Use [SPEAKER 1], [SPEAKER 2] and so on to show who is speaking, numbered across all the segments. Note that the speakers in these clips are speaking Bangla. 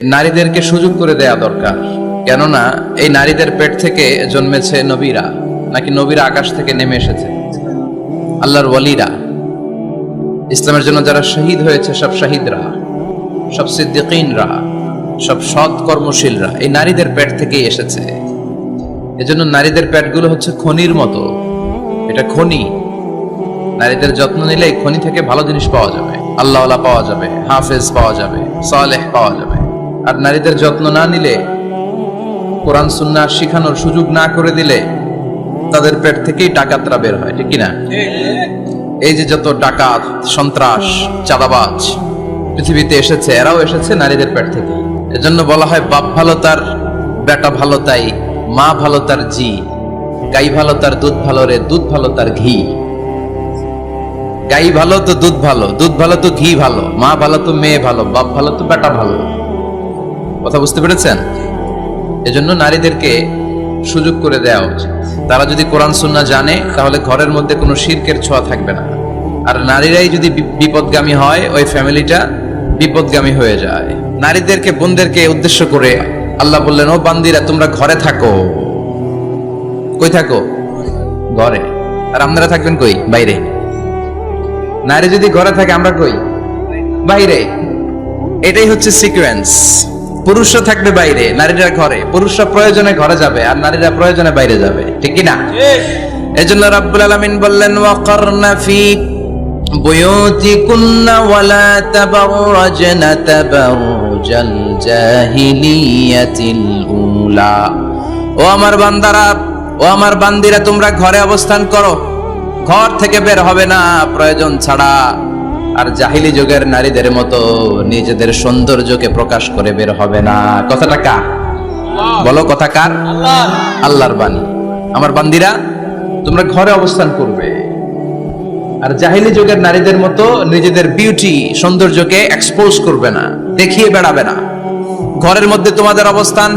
[SPEAKER 1] নারীদেরকে সুযোগ করে দেয়া দরকার, কেননা এই নারীদের পেট থেকে জন্মেছে নবীরা, নাকি নবীরা আকাশ থেকে নেমে এসেছে? আল্লাহর ওয়ালিরা, ইসলামের জন্য যারা শহীদ হয়েছে, সব শহীদরা, সব সিদ্দিকিনরা, সব সৎ কর্মশীলরা এই নারীদের পেট থেকেই এসেছে। এজন্য নারীদের পেটগুলো হচ্ছে খনির মতো, এটা খনি। নারীদের যত্ন নিলে এই খনি থেকে ভালো জিনিস পাওয়া যাবে, আল্লাহওয়ালা পাওয়া যাবে, হাফেজ পাওয়া যাবে, সালেহ পাওয়া যাবে। আর নারীদের যত্ন না নিলে, কোরআন সুন্নাহ শিখানোর সুযোগ না করে দিলে তাদের পেট থেকেই ডাকাতরা বের হয়, ঠিক কিনা? এই যে যত ডাকাত, সন্ত্রাস, চাঁদাবাজ পৃথিবীতে এসেছে, এরাও এসেছে নারীদের পেট থেকে। এজন্য বলা হয়, বাপ ভালো তার বেটা ভালো তাই, মা ভালো তার জি, গাই ভালো তার দুধ ভালো রে, দুধ ভালো তার ঘি। গাই ভালো তো দুধ ভালো, দুধ ভালো তো ঘি ভালো, মা ভালো তো মেয়ে ভালো, বাপ ভালো তো বেটা ভালো। কথা বুঝতে পেরেছেন? এজন্য নারীদেরকে সুযোগ করে দেওয়া উচিত। তারা যদি কোরআন সুন্নাহ জানে, তাহলে ঘরের মধ্যে কোনো শিরকের ছোঁয়া থাকবে না। আর নারীরাই যদি বিপদগামী হয়, ওই ফ্যামিলিটা বিপদগামী হয়ে যায়। নারীদেরকে, বোনদেরকে উদ্দেশ্য করে আল্লাহ বললেন, ও বান্দিরা, তোমরা ঘরে থাকো। কই থাকো? ঘরে। আর আপনারা থাকবেন কই? বাইরে। নারী যদি ঘরে থাকে, আমরা কই? বাইরে। এটাই হচ্ছে সিকোয়েন্স। পুরুষরা থাকবে বাইরে, নারীরা ঘরে। পুরুষরা প্রয়োজনে ঘরে যাবে, আর নারীরা প্রয়োজনে বাইরে যাবে, ঠিক কি না? এজন্য রাব্বুল আলামিন বললেন, ওয়াকারনা ফি বুয়ুতিকুন্না ওয়ালা তাবাররাজনা তাবাররুজাল জাহিলিয়াতিল উলা। ও আমার বান্দারা, ও আমার বান্দিরা, তোমরা ঘরে অবস্থান করো, ঘর থেকে বের হবে না প্রয়োজন ছাড়া। আর জাহিলি যুগের নারীদের মতো নিজেদের সৌন্দর্যকে প্রকাশ করে বের হবে না। কথাটা কার? বলো, কথা কার? আল্লাহর বাণী। আমার বান্দিরা, তোমরা ঘরে অবস্থান করবে, আর জাহিলি যুগের নারীদের মতো নিজেদের বিউটি, সৌন্দর্যকে এক্সপোজ করবে না, দেখিয়ে বেড়াবে না। ঘরের মধ্যে তোমাদের অবস্থান।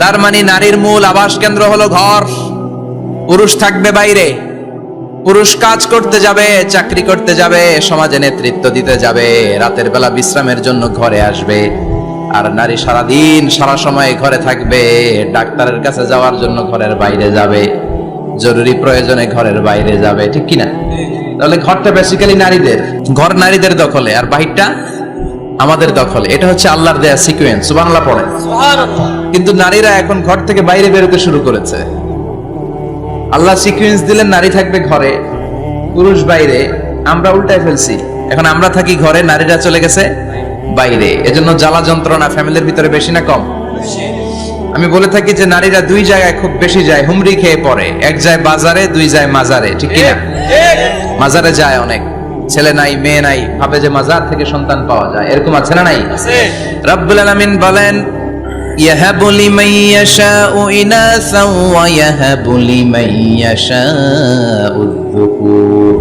[SPEAKER 1] তার মানে নারীর মূল আবাস কেন্দ্র হলো ঘর। পুরুষ থাকবে বাইরে। পুরুষ কাজ করতে যাবে, চাকরি করতে যাবে, সমাজে নেতৃত্ব দিতে যাবে, রাতের বেলা বিশ্রামের জন্য ঘরে আসবে। আর নারী সারাদিন, সারা সময় ঘরে থাকবে, ডাক্তারের কাছে যাওয়ার জন্য ঘরের বাইরে যাবে, জরুরি প্রয়োজনে ঘরের বাইরে যাবে, ঠিক কিনা? তাহলে ঘরটা বেসিক্যালি নারীদের, ঘর নারীদের দখলে, আর বাহিরটা আমাদের দখলে। এটা হচ্ছে আল্লাহর দেয়া সিকোয়েন্স। সুবহানাল্লাহ পড়ে। কিন্তু নারীরা এখন ঘর থেকে বাইরে বেরোতে শুরু করেছে। আল্লাহ সিকোয়েন্স দিলেন, নারী থাকবে ঘরে, পুরুষ বাইরে। আমরা উল্টায় ফেলছি, এখন আমরা থাকি ঘরে, নারীরা চলে গেছে বাইরে। এজন্য জ্বালা যন্ত্রণা ফ্যামিলির ভিতরে বেশি না কম? আমি বলে থাকি যে নারীরা দুই জায়গায় খুব বেশি যায়, হুমড়ি খেয়ে পড়ে। এক যায় বাজারে, দুই যায় মাজারে, ঠিক কিনা? মাজারে যায় অনেক, ছেলে নাই, মেয়ে নাই, ভাবে যে মাজার থেকে সন্তান পাওয়া যায়। এরকম আছে না নাই? রাব্বুল আলামিন বলেন, ইয়াহাবু লিমান ইয়াশাউ ইনাসা ওয়া ইয়াহাবু লিমান ইয়াশাউ যুকুর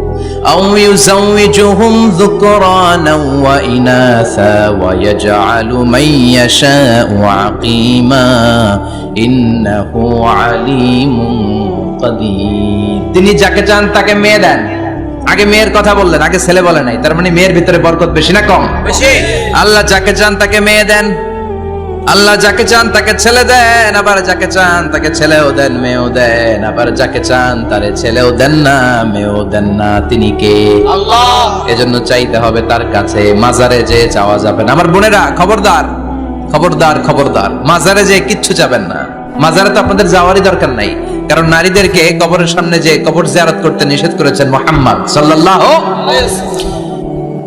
[SPEAKER 1] আও ইউযাওয়িজুহুম যুকরানা ওয়া ইনাসা ওয়া ইয়াজআলু মান ইয়াশাউ আকীমা ইন্নাহু আলীমুন কাদির। তিনি যাকে চান তাকে মেয়ে দেন। আগে মেয়ের কথা বললেন, আগে ছেলে বলে নাই। তার মানে মেয়ের ভিতরে বরকত বেশি না কম? বেশি। আল্লাহ যাকে চান তাকে মেয়ে দেন, আল্লাহ যাকে চান তাকে ছেলে দেন, আবার যাকে চান তাকে ছেলেও দেন, মেয়েও দেন, আবার যাকে চান তারে ছেলেও দেন না, মেয়েও দেন না। তিনি কে? আল্লাহ। এজন্য চাইতে হবে তার কাছে, মাজারে যে চাওয়া যাবে না। আমার বোনেরা, খবরদার, খবরদার, খবরদার, মাজারে যে কিচ্ছু চাবেন না। মাজারে তো আপনাদের যাওয়ারই দরকার নাই, কারণ নারীদেরকে কবরের সামনে যে কবর জিয়ারত করতে নিষেধ করেছেন মুহাম্মদ সাল্লাল্লাহু আলাইহি ওয়াসাল্লাম।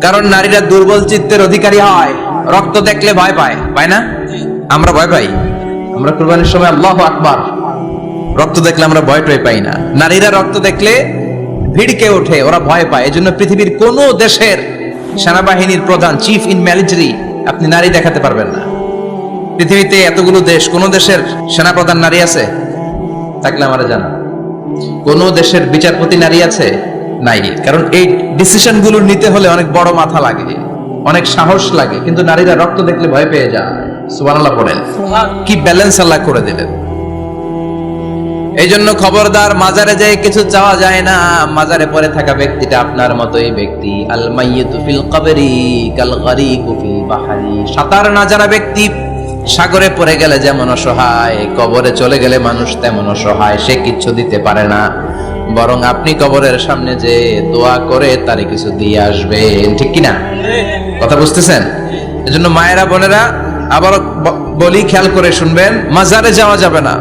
[SPEAKER 1] কারণ নারীরা দুর্বল চিত্তের অধিকারী হয়, রক্ত দেখলে ভয় পায়, পায় না? আমরা ভয় পাই। আমরা কুরবানির সময় আল্লাহু আকবার, রক্ত দেখলে আমরা ভয় টয় পাই না। নারীরা রক্ত দেখলে ভিড়কে ওঠে, ওরা ভয় পায়। এজন্য পৃথিবীর কোন দেশের সেনাবাহিনীর প্রধান, চিফ ইন মিলিটারি, আপনি নারী দেখাতে পারবেন না। পৃথিবীতে এতগুলো দেশ, কোন দেশের সেনাপ্রধান নারী আছে? থাকলে আমারে জানা। কোন দেশের বিচারপতি নারী আছে? নাই। কারণ এই ডিসিশন গুলো নিতে হলে অনেক বড় মাথা লাগে, অনেক সাহস লাগে। কিন্তু নারীরা রক্ত দেখলে ভয় পেয়ে যায়। সুবহানাল্লাহ পড়েন। কি ব্যালেন্স আল্লাহ করে দিলেন। এই জন্য খবরদার, মাজারে যেয়ে কিছু চাওয়া যায় না। মাজারে পড়ে থাকা ব্যক্তিটা আপনার মতোই ব্যক্তি। আল মাইয়িতু ফিল কবরি কাল গরিকু ফিল বাহরি। সাঁতার না জানা ব্যক্তি সাগরে পড়ে গেলে যেমন অসহায়, কবরে চলে গেলে মানুষ তেমন অসহায়। সে কিচ্ছু দিতে পারে না, বরং আপনি কবরের সামনে যে দোয়া করে তারে কিছু দিয়ে আসবেন। ঠিক কিনা? কথা বুঝতেছেন? এজন্য মায়েরা বোনেরা আবার বলি, খেয়াল করে শুনবেন, মাজারে যাওয়া যাবে না,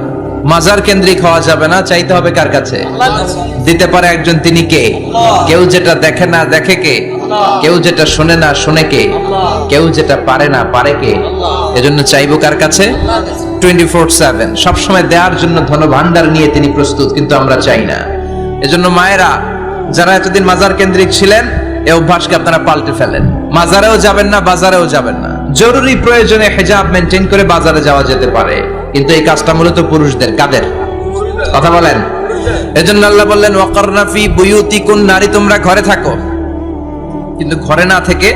[SPEAKER 1] মাজার কেন্দ্রিক হওয়া যাবে না। চাইতে হবে কার কাছে? দিতে পারে একজন, তিনি কে? কেউ যেটা দেখে না দেখে কে? কেউ যেটা শুনে না শুনে কে? কেউ যেটা পারে না পারে কে? এজন্য চাইবো কার কাছে? 24/7 সবসময় দেওয়ার জন্য ধন ভান্ডার নিয়ে তিনি প্রস্তুত, কিন্তু আমরা চাই না। এজন্য মায়েরা যারা এতদিন মাজার কেন্দ্রিক ছিলেন, এই অভ্যাসকে আপনারা পাল্টে ফেলেন। মাজারেও যাবেন না, বাজারেও যাবেন না। জরুরি প্রয়োজনে হিজাব মেনটেন করে বাজারে যাওয়া যেতে পারে, কিন্তু এই কাজটা মূলত পুরুষদের। কাদের কথা বলেন? এজন্য আল্লাহ বললেন ওয়াকারনা ফি বুয়ুতিকুন, নারী তোমরা ঘরে থাকো। কিন্তু ঘরে না থেকে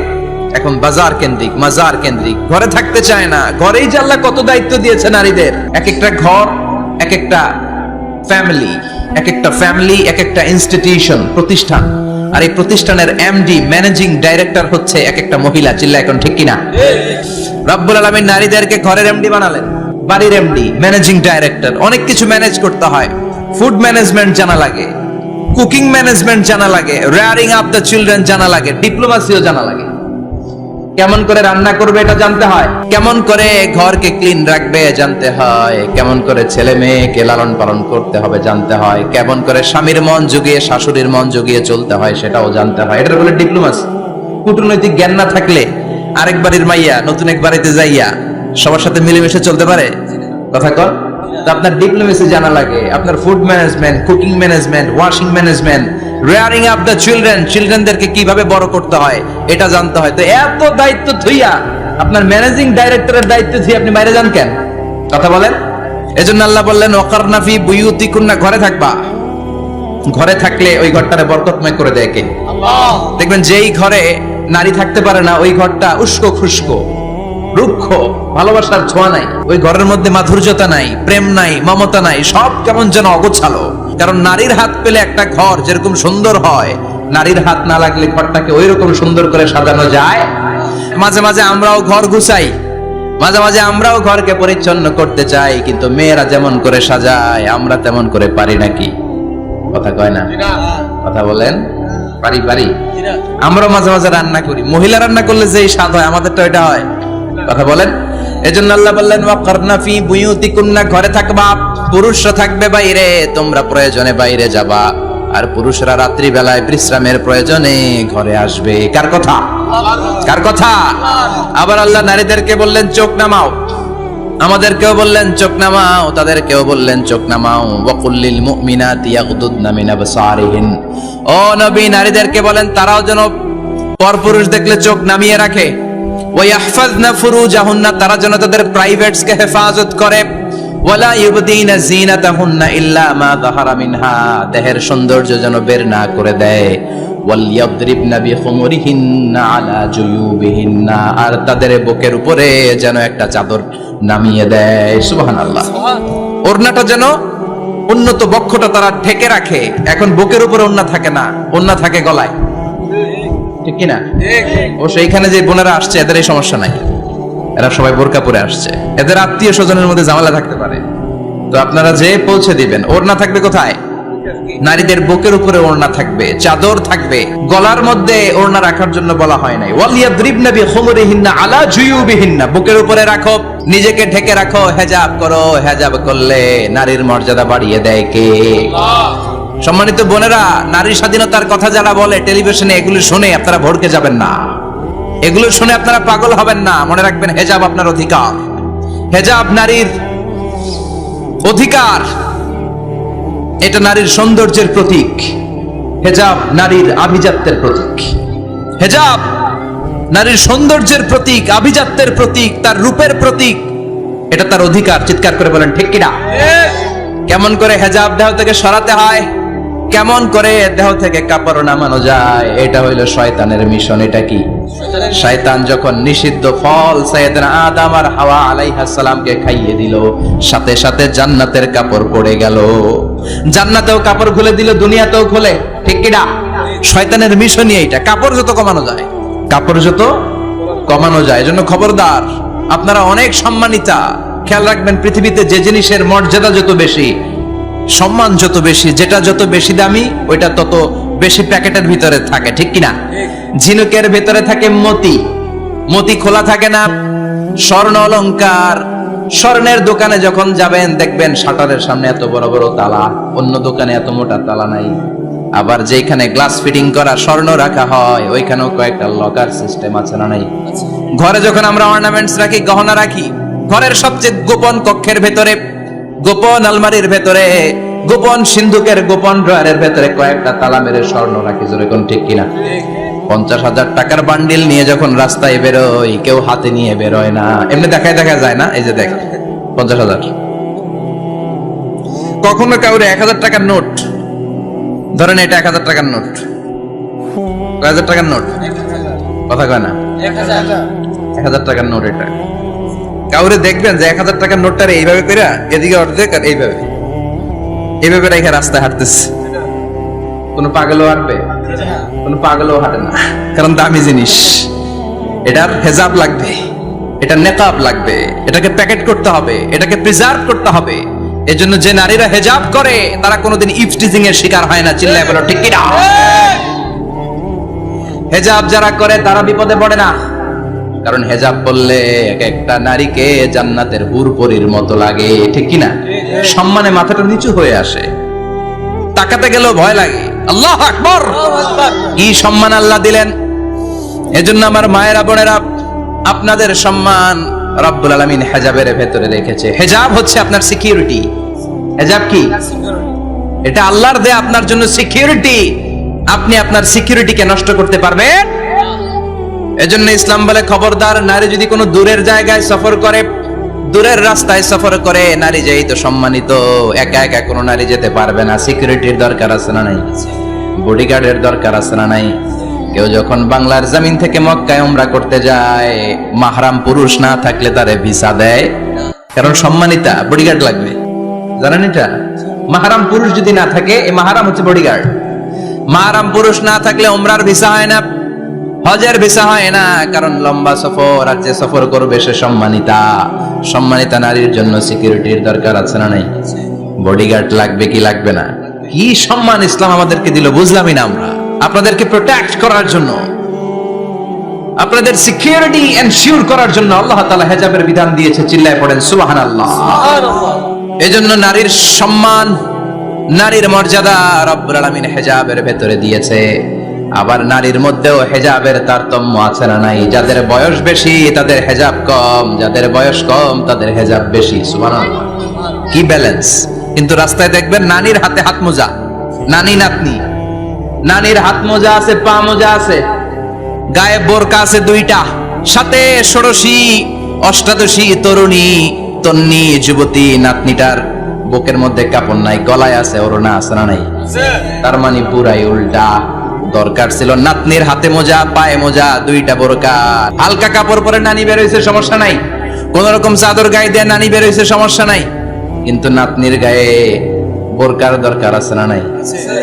[SPEAKER 1] এখন বাজার কেন্দ্রিক, মাজার কেন্দ্রিক। ঘরে থাকতে চায় না। ঘরেই যে আল্লাহ কত দায়িত্ব দিয়েছে নারীদের। এক একটা ঘর এক একটা ফ্যামিলি, এক একটা ফ্যামিলি এক একটা ইনস্টিটিউশন, প্রতিষ্ঠান। আর এই প্রতিষ্ঠানের এমডি, ম্যানেজিং ডাইরেক্টর হচ্ছে এক একটা মহিলা। চিল্লা এখন ঠিক কিনা? রব্বুল আলামিন নারীদেরকে ঘরের এমডি বানালেন, বাড়ির এমডি, ম্যানেজিং ডাইরেক্টর। অনেক কিছু ম্যানেজ করতে হয়। ফুড ম্যানেজমেন্ট জানা লাগে, কুকিং ম্যানেজমেন্ট জানা লাগে, রেয়ারিং আপ দ্য চিলড্রেন জানা লাগে, ডিপ্লোমাসিও জানা লাগে। কেমন করে রান্না করবে এটা জানতে হয়, কেমন করে ঘরকে ক্লিন রাখবে জানতে হয়, কেমন করে ছেলে মেয়েকে লালন পালন করতে হবে জানতে হয়, কেমন করে স্বামীর মন জুগিয়ে শাশুড়ির মন জুগিয়ে চলতে হয় সেটাও জানতে হয়। এটা বলে ডিপ্লোমাসি। কূটনৈতিক জ্ঞান না থাকলে আরেক বাড়ির মাইয়া নতুন এক বাড়িতে যাইয়া সবার সাথে মিলেমিশে চলতে পারে? কথা কর। তো আপনার ডিপ্লোমেসি জানা লাগে, আপনার food management, cooking management, washing management, rearing up the children, চিলড্রেনদেরকে কিভাবে বড় করতে হয় এটা জানতে হয়। তো এত দায়িত্ব থুইয়া, আপনার ম্যানেজিং ডাইরেক্টরের দায়িত্ব থুইয়া আপনি বাইরে যান কেন? কথা বলেন। এজন্য আল্লাহ বললেন ওয়াকারনা ফি বুয়ুতিকুন্না, ঘরে থাকবা। ঘরে থাকলে ওই ঘরটারে বরকতময় করে দেয় কে? আল্লাহ। দেখবেন যেই ঘরে নারী থাকতে পারে না, ওই ঘরটা উস্কো খুস্কো, রুক্ষ, ভালোবাসার ছোঁয়া নাই। ওই ঘরের মধ্যে মাধুর্যতা নাই, প্রেম নাই, মমতা নাই, সব কেমন যেন অগোছালো। কারণ নারীর হাত পেলে একটা ঘর যেরকম সুন্দর হয়, নারীর হাত না লাগলে ঘরটাকে ওই রকম সুন্দর করে সাজানো যায়। মাঝে মাঝে আমরাও ঘর গুছাই, মাঝে মাঝে আমরাও ঘরকে পরিচ্ছন্ন করতে চাই, কিন্তু মেয়েরা যেমন করে সাজায় আমরা তেমন করে পারি নাকি? কথা কয় না? কথা বলেন। পারি পারি। আমরা মাঝে মাঝে রান্না করি, মহিলা রান্না করলে যেই স্বাদ হয় আমাদেরটা ওইটা হয়। কথা বলেন। এজন্য আল্লাহ বললেন ওয়াকারনা ফি বুয়ুতিকুন্না, ঘরে থাকবা। পুরুষরা থাকবে বাইরে, তোমরা প্রয়োজনে বাইরে যাবা। আর পুরুষরা রাত্রি বেলায় বিশ্রামের প্রয়োজনে ঘরে আসবে। কার কথা? কার কথা? আবার আল্লাহ নারীদেরকে বললেন চোখ নামাও, আমাদেরকেও বললেন চোখ নামাও, তাদেরকেও বললেন চোখ নামাও। ওয়াকুল্লিল মুমিনাতি ইয়াগদুদনা মিন আবসারিহিন, ও নবী নারীদেরকে বলেন তারাও যেন পরপুরুষ দেখলে চোখ নামিয়ে রাখে। ওয়াহফাজনা ফুরুজাহুন্না, তারা যেন তাদের প্রাইভেটসকে হেফাজত করে। ওয়ালা ইউবদিনা জিনাতাহুন্না ইল্লা মা যাহারা মিনহা, দেহের সৌন্দর্য যেন বের না করে দেয়। ওয়ালইয়াদরিবনা বিখুমুরিহিন্না আলা জুয়ুবিহিন্না, আর তাদের বুকের উপরে যেন একটা চাদর নামিয়ে দেয়। সুবহানাল্লাহ। ওড়নাটা যেন উন্নত বক্ষটা তারা ঢেকে রাখে। এখন বুকের উপরে ওড়না থাকে না, ওড়না থাকে গলায়। ঠিক কিনা? অবশ্য এইখানে যে বোনেরা আসছে এদের এই সমস্যা নাই, এরা সবাই বোরকা পরে আসছে। এদের আত্মীয় স্বজনের মধ্যে ঝামেলা থাকতে পারে, তো আপনারা যে পৌঁছে দিবেন। ওড়না থাকবে কোথায়? নারীদের বুকের উপরে ওড়না থাকবে, চাদর থাকবে। গলার মধ্যে ওড়না রাখার জন্য বলা হয় নাই। ওয়ালিয়াদরিবনা বিখুমুরিহিন্না আলা জুয়ুবিহিন্না, বুকের উপরে রাখো, নিজেকে ঢেকে রাখো, হেজাব করো। হেজাব করলে নারীর মর্যাদা বাড়িয়ে দেয় কে? আল্লাহ। সম্মানিত বোনেরা, নারী স্বাধীনতার কথা যারা বলে টেলিভিশনে, এগুলো শুনে আপনারা ভড়কে যাবেন না, এগুলো শুনে আপনারা পাগল হবেন না। মনে রাখবেন হেজাব আপনার অধিকার, হেজাব নারীর অধিকার, এটা নারীর সৌন্দর্যের প্রতীক। হেজাব নারীর আভিজাত্যের প্রতীক। হেজাব নারীর সৌন্দর্যের প্রতীক, আভিজাত্যের প্রতীক, তার রূপের প্রতীক। এটা তার অধিকার। চিৎকার করে বলেন ঠিক কিনা? কেমন করে হেজাব দেহ থেকে সরাতে হয় কেমন করে দেহ থেকে কাপড় নামানো যায়, এটা হইল শয়তানের মিশন। এটা কি? শয়তান যখন নিষিদ্ধ ফল সাইয়েদনা আদম আর হাওয়া আলাইহিস সালামকে খাইয়ে দিল, সাথে সাথে জান্নাতের কাপড় পড়ে গেল। জান্নাতেও কাপড় খুলে দিল, দুনিয়াতেও খুলে। ঠিক কি না? শয়তানের মিশনই এইটা, কাপড় যত কমানো যায়, কাপড় যত কমানো যায়। এজন্য খবরদার, আপনারা অনেক সম্মানিতা। খেয়াল রাখবেন, পৃথিবীতে যে জিনিসের মর্যাদা যত বেশি, সম্মান যত বেশি, যেটা যত বেশি দামি, ওইটা তত বেশি প্যাকেটের ভিতরে থাকে। ঠিক কিনা? ঝিনুকের ভিতরে থাকে মতি, মতি খোলা থাকে না। স্বর্ণ অলংকার, স্বর্ণের দোকানে যখন যাবেন দেখবেন শাটারের সামনে এত বড় বড় তালা, অন্য দোকানে এত মোটা তালা নাই। আবার যেখানে গ্লাস ফিটিং করা স্বর্ণ রাখা হয়, ওইখানেও কয়েকটা লকার সিস্টেম আছে না নাই? ঘরে যখন আমরা অর্নামেন্টস রাখি, গহনা রাখি, ঘরের সবচেয়ে গোপন কক্ষের ভেতরে, গোপন আলমারির ভেতরে, গোপন সিন্ধুকের গোপন ড্রয়ারের ভেতরে কয়েকটা তালা মেরে স্বর্ণ রাখি। জোরে কোন ঠিক কিনা? 50,000 টাকার বান্ডিল নিয়ে যখন রাস্তায় বেরোই, কেউ হাতে নিয়ে বেরোয় না, এমনি দেখায় দেখা যায় না। এই যে দেখ 50,000, কখনো কাউরে 1,000 টাকার নোট ধরেন, এটা 1,000 টাকার নোট, 1,000 টাকার নোট, কথা কয় না, 1,000 টাকার নোট। এটা কাউরে দেখবেন যে 1,000 টাকার নোটটারে এইভাবে করে এদিকে অর্ধেক আর এইভাবে এইভাবে রেখে রাস্তায় হাঁটতেছে। কোন পাগলও হাঁটবে? কোন পাগলও হাঁটে না, কারণ দামি জিনিস। এটার হেজাব লাগবে, এটা নেকাব লাগবে, এটাকে প্যাকেট করতে হবে, এটাকে প্রিজার্ভ করতে হবে। এজন্য যে নারীরা হেজাব করে তারা কোনোদিন ইফটিজিং এর শিকার হয় না। চিল্লায় বলো ঠিক কি না? হেজাব যারা করে তারা বিপদে পড়ে না, কারণ হেজাব পরলে এক একটা নারীকে জান্নাতের হুরপরির মতো লাগে। ঠিক কি না? সম্মানে মাথাটা নিচু হয়ে আসে, তাকাতে গেলেও ভয় লাগে। আল্লাহু আকবার! কি সম্মান আল্লাহ দিলেন। এজন্য আমার মায়েরা বোনেরা, আপনাদের সম্মান রব্বুল আলামিন হেজাবের ভেতরে রেখেছে। হেজাব হচ্ছে আপনার সিকিউরিটি। হেজাব কি? এটা আল্লাহর দেয়া আপনার জন্য সিকিউরিটি। আপনি আপনার সিকিউরিটিকে নষ্ট করতে পারবেন? এজন্য ইসলাম বলে, খবরদার, নারী যদি কোনো দূরের জায়গায় সফর করে, দূরের রাস্তায় সফর করে, নারী যেই তো সম্মানিত, একা একা কোনো নারী যেতে পারবে না। সিকিউরিটির দরকার আছে না নাই? বডিগার্ডের দরকার আছে না নাই? কেউ যখন বাংলার জমিন থেকে মক্কায় উমরা করতে যায়, মাহরাম পুরুষ না থাকলে তারে ভিসা দেয়, কারণ সম্মানিতা, বডিগার্ড লাগবে। জানেন এটা? মাহরাম পুরুষ যদি না থাকে, এই মাহরাম হচ্ছে বডিগার্ড। মাহরাম পুরুষ না থাকলে উমরার ভিসা হয় না, হজের ভিসা হয় না, কারণ লম্বা সফর, আর যে সফর করবে সে সম্মানিতা। সম্মানিতা নারীর জন্য সিকিউরিটির দরকার আছে না নাই? বডিগার্ড লাগবে কি লাগবে না? কি সম্মান ইসলাম আমাদেরকে দিল বুঝলামই না আমরা। আপনাদেরকে প্রোটেক্ট করার জন্য, আপনাদের সিকিউরিটি এনশিওর করার জন্য আল্লাহ তাআলা হেজাবের বিধান দিয়েছে। চিল্লায় পড়েন সুবহানাল্লাহ। এজন্য নারীর সম্মান, নারীর মর্যাদা রব্বুল আলামিন হেজাবের ভেতরে দিয়েছে। আবার নারীর মধ্যেও হেজাবের তারতম্য আছে না নাই? যাদের বয়স বেশি তাদের হেজাব কম, যাদের বয়স কম তাদের হেজাব বেশি। সুবহানাল্লাহ, কি ব্যালেন্স! কিন্তু রাস্তায় দেখবেন নানির হাতে হাত মোজা, নানি নাতনি, নানির হাত মোজা আছে, পা মোজা আছে, গায়ে বোরকা আছে দুইটা, সাথে ষোড়শী অষ্টাদশী তরুণী তন্নি যুবতী নাতনিটার বুকের মধ্যে কাপড় নাই, গলায় আছে ওড়না, আছে না নাই? তার মানে পুরাই উল্টা। দরকার ছিল নাতনির হাতে মোজা, পায়ে মোজা, দুইটা বোরকা। হালকা কাপড় পরে নানি বের হইছে, সমস্যা নাই। কোন রকম চাদর গায়ে দিয়ে নানি বের হইছে, সমস্যা নাই। কিন্তু নাতনির গায়ে বোরকার দরকার আছে না নাই?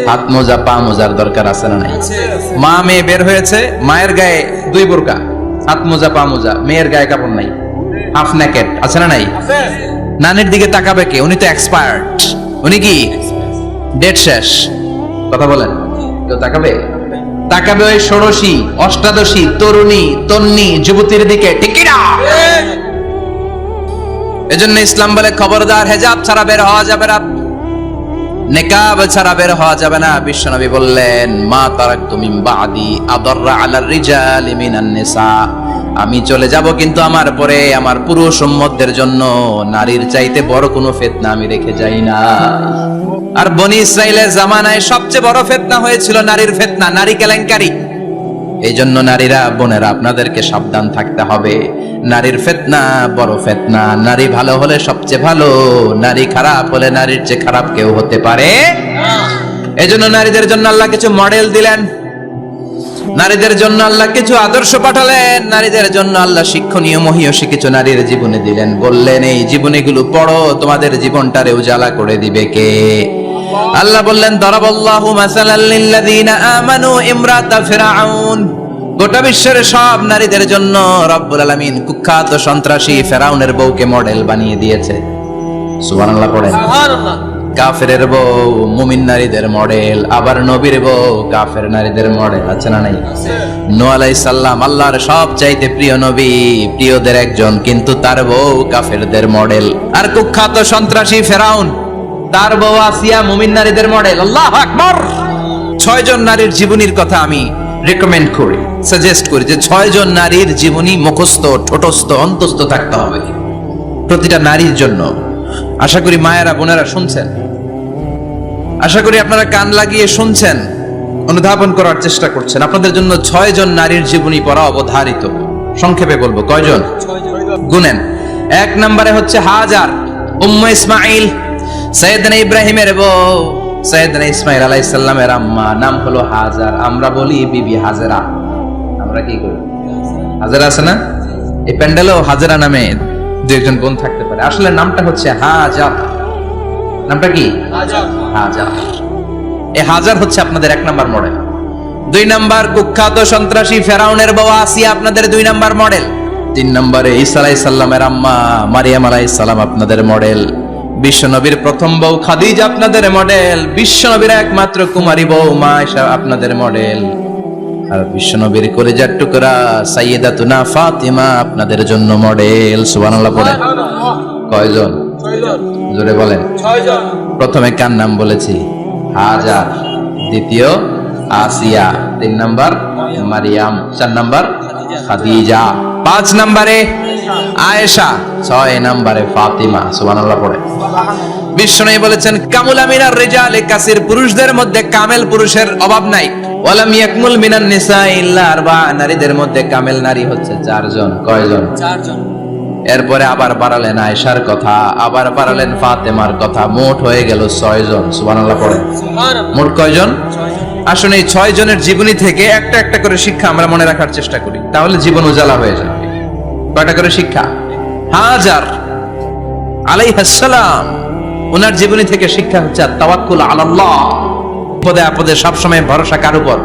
[SPEAKER 1] হাত মোজা, পা মোজার দরকার আছে না নাই? মা মেয়ে বের হয়েছে, মায়ের গায়ে দুই বোরকা, হাত মোজা, পা মোজা, মেয়ের গায়ে কাপড় নাই, হাফ নেকেড, আছে না নাই? নানির দিকে তাকাবে কে? উনি তো এক্সপায়ার্ড, উনি কি ডেট শেষ। কথা বলেন, কেউ তাকাবে? তাকাবে ওই ষোড়শী অষ্টাদশী তরুণী তন্নি যুবতীর দিকে। ঠিক কি না? এজন্য ইসলাম বলে, খবরদার, হেজাব ছাড়া বের হওয়া যাবে না, নেকাব ছাড়া বের হওয়া যাবে না। বিশ্বনবী বললেন, মা তারাকতু মিন বাদি আদাররা আলার রিজালি মিনান নিসা, আমি চলে যাব কিন্তু আমার পরে আমার পুরুষ উম্মতদের জন্য নারীর চাইতে বড় কোনো ফিতনা আমি রেখে যাই না। আর বনি ইসরাইলের জামানায় সবচেয়ে বড় ফিতনা হয়েছিল নারীর ফিতনা, নারী কেলেঙ্কারি। এই জন্য নারীরা, বোনেরা, আপনাদেরকে সাবধান থাকতে হবে। নারীর ফিতনা বড় ফিতনা। নারী ভালো হলে সবচেয়ে ভালো, নারী খারাপ হলে নারীর চেয়ে খারাপ কেউ হতে পারে না। এজন্য নারীদের জন্য আল্লাহ কিছু মডেল দিলেন, নারীদের জন্য আল্লাহ কিছু আদর্শ পাঠালেন, নারীদের জন্য আল্লাহ শিক্ষণীয় মহীয়সী কিছু নারীর জীবনে দিলেন। বললেন এই জীবনীগুলো পড়ো, তোমাদের জীবনটারে উজালা করে দিবে কে? আল্লাহ বললেন দরাবাল্লাহু মাসালাল লিল্লাযিনা আমানু ইমরাতা ফিরআউন। গোটা বিশ্বের সব নারীদের জন্য রব্বুল আলামিন কুখ্যাত সন্ত্রাসী ফেরাউনের বউকে মডেল বানিয়ে দিয়েছে। সুবহানাল্লাহ পড়েন। সুবহানাল্লাহ। কাফেরের বউ মুমিন নারীদের মডেল, আবার নবীর বউ কাফের নারীদের মডেল, আছে না নাই? নূহ আলাইহিস সালাম আল্লাহর সবচাইতে প্রিয় নবী, প্রিয়দের একজন, কিন্তু তার বউ কাফেরদের মডেল। আর কুখ্যাত সন্ত্রাসী ফেরাউন, তার বউ আসিয়া মুমিন নারীদের মডেল। আল্লাহু আকবার। 6 জন নারীর জীবনীর কথা আমি রেকমেন্ড করি, সাজেস্ট করি যে 6 জন নারীর জীবনী মুখস্থ, ঠোঁটস্থ, অন্তস্থ থাকতে হবে প্রতিটা নারীর জন্য। আশা করি মায়েরা বোনেরা শুনছেন, আশা করি আপনারা কান লাগিয়ে শুনছেন, অনুধাবন করার চেষ্টা করছেন। আপনাদের জন্য 6 জন নারীর জীবনী পড়া অবধারিত। সংক্ষেপে বলবো কয়জন? গুনেন। 1 নম্বরে হচ্ছে হাজার, উম্মে ইসমাইল, সাইয়েদনা ইব্রাহিমের বউ, সাইয়েদনা ইসমাইল আলাইহিস সালামের আম্মা, নাম হলো হাজার। আমরা বলি বিবি হাজেরা। আমরা কি করি? হাজেরা আছে না? এই প্যান্ডেলেও হাজেরা নামে 2-1 বোন থাকতে পারে। আসলে নামটা হচ্ছে হাজার। নামটা কি? হাজার। এই হাজার হচ্ছে আপনাদের 1 নাম্বার মডেল। 2 নাম্বার কুখ্যাত সন্ত্রাসী ফেরাউনের বউ আসিয়া আপনাদের 2 নাম্বার মডেল। 3 নম্বরে ঈসা আলাইহিস সালামের আম্মা মারিয়াম আলাইহিস সালাম আপনাদের মডেল। বিশ্বনবীর প্রথম বউ খাদিজা আপনাদের মডেল। বিশ্বনবীর একমাত্র কুমারী বউ মা আয়েশা আপনাদের মডেল। আর বিশ্বনবীর কলিজার টুকরা সাইয়্যিদাতুনা ফাতিমা আপনাদের জন্য মডেল। সুবহানাল্লাহ পড়েন। কয়জন? 6 জন। জোরে বলেন। 6 জন। প্রথমে কার নাম বলেছি? হাজার, দ্বিতীয় আসিয়া, 3 নাম্বার মারিয়াম, 4 নাম্বার খাদিজা, 5 নম্বরে আয়েশা, 6 নম্বরে ফাতিমা। সুবহানাল্লাহ পড়ে। বিশ্বনবী বলেছেন কামুলা মিনার রিজালি কাসির, পুরুষদের মধ্যে কামেল পুরুষের অভাব নাই। ওয়ালাম ইয়াকমুল মিনান নিসা ইল্লা আরবা, নারীদের মধ্যে কামেল নারী হচ্ছে 4 জন। কয়জন? 4 জন। এরপরে আবার বাড়ালেন আয়েশার কথা, আবার বাড়ালেন ফাতেমার কথা, মোট হয়ে গেল 6 জন। সুবহানাল্লাহ পড়ে। মোট কয়জন? 6 জন। আসুন এই 6 জনের জীবনী থেকে একটা একটা করে শিক্ষা আমরা মনে রাখার চেষ্টা করি, তাহলে জীবন উজালা হয়ে যাবে। কয়টা করে শিক্ষা? হাজার আলাইহিস সালাম, ওনার জীবনী থেকে শিক্ষা হচ্ছে তাওয়াক্কুল আলাল্লাহ, বিপদে আপদে সব সময় ভরসা কার উপর?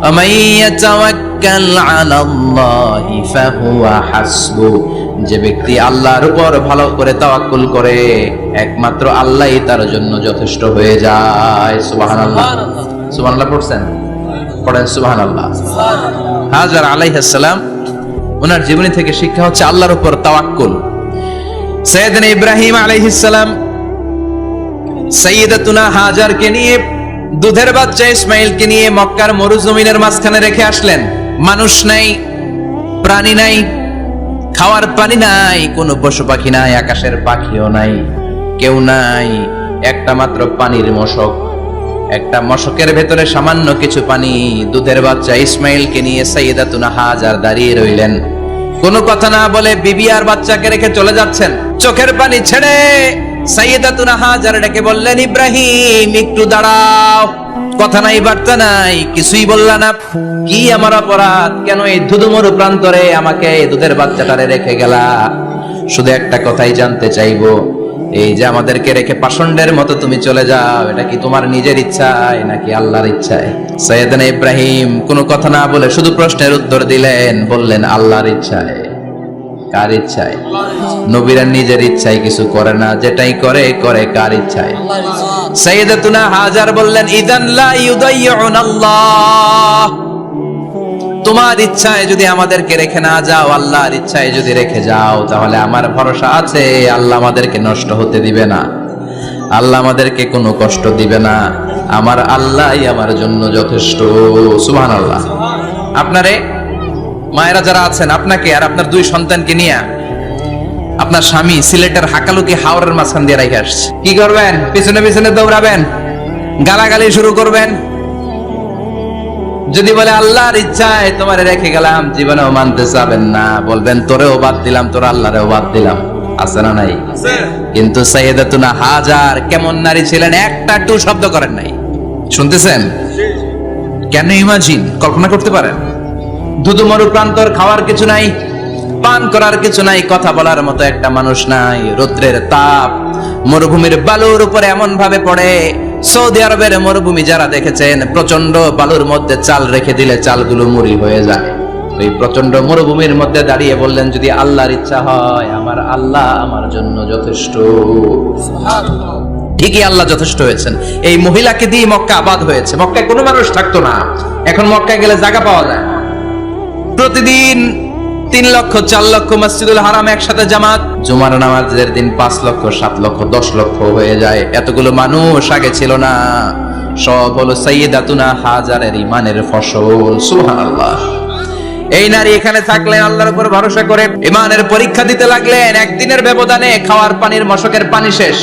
[SPEAKER 1] আমাইয়া তাওয়াক্কাল আলাল্লাহি ফাহুয়া হাসবু, যে ব্যক্তি আল্লাহর উপর ভালো করে তাওয়াক্কুল করে একমাত্র আল্লাহই তার জন্য যথেষ্ট হয়ে যায়। সুবহানাল্লাহ। সুবহানাল্লাহ পড়ছেন? পড়েন সুবহানাল্লাহ। হাজার আলাইহিস সালাম, ওনার জীবনী থেকে শিক্ষা হচ্ছে আল্লাহর উপর তাওয়াক্কুল। সাইয়েদনা ইব্রাহিম আলাইহিস সালাম সাইয়্যিদাতুনা হাজারকে নিয়ে, দুধের বাচ্চা ইসমাইলকে নিয়ে মক্কার মরুজমিনের মাঝখানে রেখে আসলেন। মানুষ নাই, প্রাণী নাই, খাওয়ার পানি নাই, কোনো পশু পাখি নাই, আকাশের পাখিও নাই, কেউ নাই, একটা মাত্র পানির মশক। একটা মশকের ভেতরে সামান্য কিছু পানি। দুধের বাচ্চা ইসমাইলকে নিয়ে সাইয়্যিদাতুনা হাজার দাঁড়িয়ে রইলেন। কোনো কথা না বলে বিবি আর বাচ্চাকে রেখে চলে যাচ্ছেন। চোখের পানি ছেড়ে সাইয়্যিদাতুনা হাজার ডেকে বললেন, ইব্রাহিম একটু দাঁড়াও। কথা নাই, বার্তা নাই, কিছুই বললা না। কি আমার অপরাধ? কেন এই ধুধুমরু প্রান্তরে আমাকে দুধের বাচ্চাটারে রেখে গেলা? শুধু একটা কথাই জানতে চাইবো, এই যে আমাদেরকে রেখে পাষণ্ডের মতো তুমি চলে যাও, এটা কি তোমার নিজের ইচ্ছায় নাকি আল্লাহর ইচ্ছায়? সাইয়েদনা ইব্রাহিম কোনো কথা না বলে শুধু প্রশ্নের উত্তর দিলেন, বললেন আল্লাহর ইচ্ছায়। কার ইচ্ছায়? নবীরা নিজের ইচ্ছায় কিছু করে না, যেটাই করে করে কার ইচ্ছায়? সাইয়্যিদাতুনা হাজার বললেন, ইযান লা ইউদাইয়ুনাল্লাহ, তোমার ইচ্ছায় যদি আমাদেরকে রেখে না যাও, আল্লাহর ইচ্ছায় যদি রেখে যাও, তাহলে আমার ভরসা আছে আল্লাহ আমাদেরকে নষ্ট হতে দিবে না, আল্লাহ আমাদেরকে কোনো কষ্ট দিবে না, আমার আল্লাহই আমার জন্য যথেষ্ট। সুবহানাল্লাহ। আপনারে মায়েরা যারা আছেন, আপনাকে আর আপনার 2 সন্তানকে নিয়ে আপনার স্বামী সিলেটের হাকালুকি হাওরের মাঝখান দিয়ে রেখে আসছে, কি করবেন? পিছনে পিছনে দৌড়াবেন, গালাগালি শুরু করবেন। যদি বলে আল্লাহর ইচ্ছায় তোমার রেখে গেলাম, জীবনেও মানতে চাবেন না, বলবেন তোরেও বাদ দিলাম, তোর আল্লাহরেও বাদ দিলাম। আছে না নাই? কিন্তু সাইয়্যিদাতুনা হাজার কেমন নারী ছিলেন? একটা টু শব্দ করেন নাই, শুনতেছেন? কেন ইমাজিন, কল্পনা করতে পারেন? ধুধু মরু প্রান্তর, খাওয়ার কিছু নাই, পান করার কিছু নাই, কথা বলার মতো একটা মানুষ নাই, রৌদ্রের তাপ মরুভূমির বালুর উপরে এমন ভাবে পড়ে। সৌদি আরবের মরুভূমি যারা দেখেছেন, প্রচন্ড বালুর মধ্যে চাল রেখে দিলে চালগুলো মুড়ি হয়ে যায়। ওই প্রচন্ড মরুভূমির মধ্যে দাঁড়িয়ে বললেন, যদি আল্লাহর ইচ্ছা হয়, আমার আল্লাহ আমার জন্য যথেষ্ট। ঠিকই আল্লাহ যথেষ্ট হয়েছেন। এই মহিলাকে দিয়ে মক্কা আবাদ হয়েছে। মক্কায় কোনো মানুষ থাকতো না, এখন মক্কায় গেলে জায়গা পাওয়া যায়। প্রতিদিন 3 লক্ষ 4 লক্ষ মসজিদুল হারাম একসাথে জামাত, জুমার নামাজের দিন 5 লক্ষ 7 লক্ষ 10 লক্ষ হয়ে যায়। এতগুলো মানুষ আগে ছিল না। সব হলো সাইয়্যিদাতুনা হাজারের ইমানের ফসল। সুবহানাল্লাহ। এই নারী এখানে থাকলেন, আল্লাহর উপর ভরসা করে ইমানের পরীক্ষা দিতে লাগলেন। একদিনের ব্যবধানে খাওয়ার পানির মশকের পানি শেষ।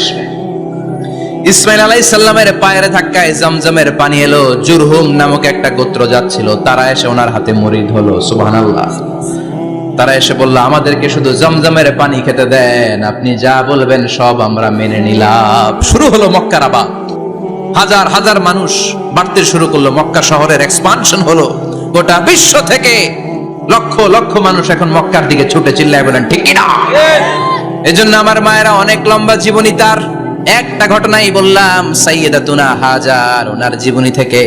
[SPEAKER 1] ইসমাইল আলাইহিস সালামের পায়ের ধাক্কায় জমজমের পানি এলো। জুরহুম নামক একটা গোত্র যাচ্ছিল, তারা এসে ওনার হাতে মুরিদ হলো। সুবহানাল্লাহ। তারা এসে বলল, আমাদেরকে শুধু জমজমের পানি খেতে দেন, আপনি যা বলবেন সব আমরা মেনে নিলাম। শুরু হলো মক্কার আবাদ। হাজার হাজার মানুষ বাড়তে শুরু করলো। মক্কা শহরের এক্সপানশন হলো। গোটা বিশ্ব থেকে লক্ষ লক্ষ মানুষ এখন মক্কার দিকে ছুটে চিল্লায় বলেন, ঠিক কিনা? এজন্য আমার মায়েরা অনেক লম্বা জীবনী। তার একটা ঘটনাই বললাম, সাইয়্যিদাতুনা হাজার, ওনার জীবনী থেকে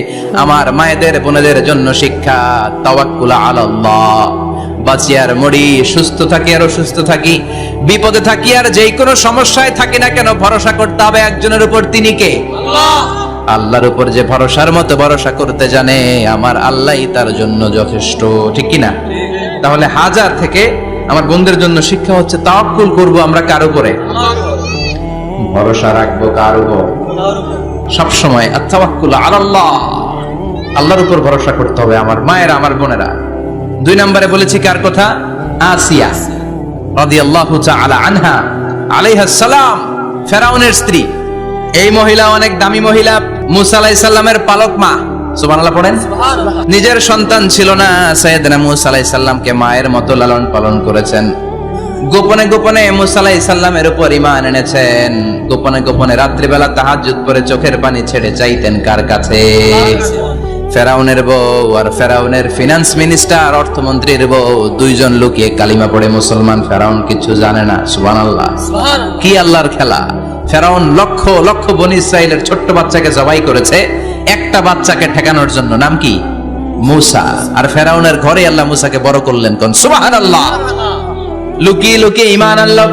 [SPEAKER 1] আমার মায়েদের বোনেদের জন্য শিক্ষা। তাওয়াক্কুল আলাল্লাহ। বাঁচি আর মরি, সুস্থ থাকি আর অসুস্থ থাকি, বিপদে থাকি আর যেই কোনো সমস্যায় থাকি না কেন, ভরসা করতে হবে একজনের উপর। তিনি কে? আল্লাহ। আল্লাহর উপর যে ভরসার মতো ভরসা করতে জানে, আমার আল্লাহই তার জন্য যথেষ্ট। ঠিক কিনা? তাহলে হাজার থেকে আমার বোনদের জন্য শিক্ষা হচ্ছে, তাওয়াক্কুল করব আমরা কার উপরে? ভরসা রাখবো কার উপর? সবসময় আত-তাওয়াক্কুল আলাল্লাহ, আল্লাহর উপর ভরসা করতে হবে আমার মায়েরা, আমার বোনেরা। 2 নম্বরে বলেছি কার কথা? আসিয়া রাদিয়াল্লাহু তাআলা আনহা আলাইহাস সালাম, ফেরাউনের স্ত্রী। এই মহিলা অনেক দামি মহিলা, মুসা আলাইহিস সালামের পালক মা। সুবহানাল্লাহ পড়েন। নিজের সন্তান ছিল না, সাইয়েদনা মুসা আলাইহিস সালামকে মায়ের মতো লালন পালন করেছেন। গোপনে গোপনে মুসা আলাইহিস সালামের উপর ঈমান এনেছেন। গোপনে গোপনে রাত্রিবেলা তাহাজ্জুদ পড়ে চোখের পানি ছেড়ে চাইতেন কার কাছে? ফেরাউনের বউ আর ফেরাউনের ফিনান্স মিনিস্টার, অর্থমন্ত্রীর বউ, 2 জন লুকিয়ে কালিমা পড়ে মুসলমান। ফেরাউন কিছু জানে না। সুবহানাল্লাহ। কি আল্লাহর খেলা! ফেরাউন লক্ষ লক্ষ বনী ইসরাইলের ছোট্ট বাচ্চাকে জবাই করেছে একটা বাচ্চাকে ঠেকানোর জন্য। নাম কি? মুসা। আর ফেরাউনের ঘরে আল্লাহ মুসাকে বড় করলেন। কোন? সুবহানাল্লাহ। লুকিয়ে লুকিয়ে ঈমান আনলো।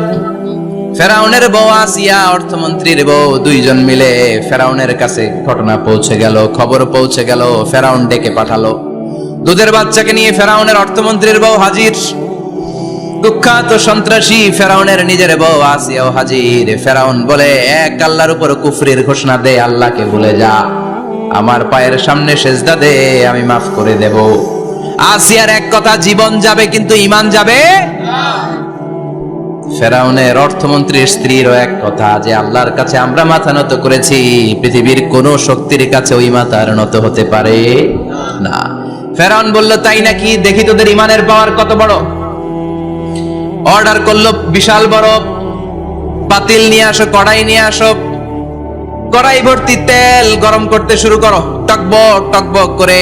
[SPEAKER 1] ফেরাউনের বউ আসিয়া, অর্থমন্ত্রীর বউ, 2 জন মিলে ফেরাউনের কাছে ঘটনা পৌঁছে গেল, খবর পৌঁছে গেল। ফেরাউন ডেকে পাঠালো। দুধের বাচ্চাকে নিয়ে ফেরাউনের অর্থমন্ত্রীর বউ হাজির। কুখ্যাত সন্ত্রাসী ফেরাউনের নিজের বউ আসিয়াও হাজির। ফেরাউন বলে, এক আল্লাহর উপর কুফরির ঘোষণা দে, আল্লাহকে ভুলে যা, আমার পায়ের সামনে সেজদা দে, আমি মাফ করে দেব। আসিয়ার এক কথা, জীবন যাবে কিন্তু ঈমান যাবে না। ফেরাউনের অর্থমন্ত্রীর স্ত্রীরও এক কথা, যে আল্লাহর কাছে আমরা মাথা নত করেছি, পৃথিবীর কোন শক্তির কাছে ওই মাথার নত হতে পারে না। ফেরাউন বলল, তাই নাকি? দেখি তোদের ঈমানের পাওয়ার কত বড়। অর্ডার করলো, বিশাল বড় পাতিল নিয়ে আসো, কড়াই নিয়ে আসো, কড়াই ভর্তি তেল গরম করতে শুরু করো। টকবক টকবক করে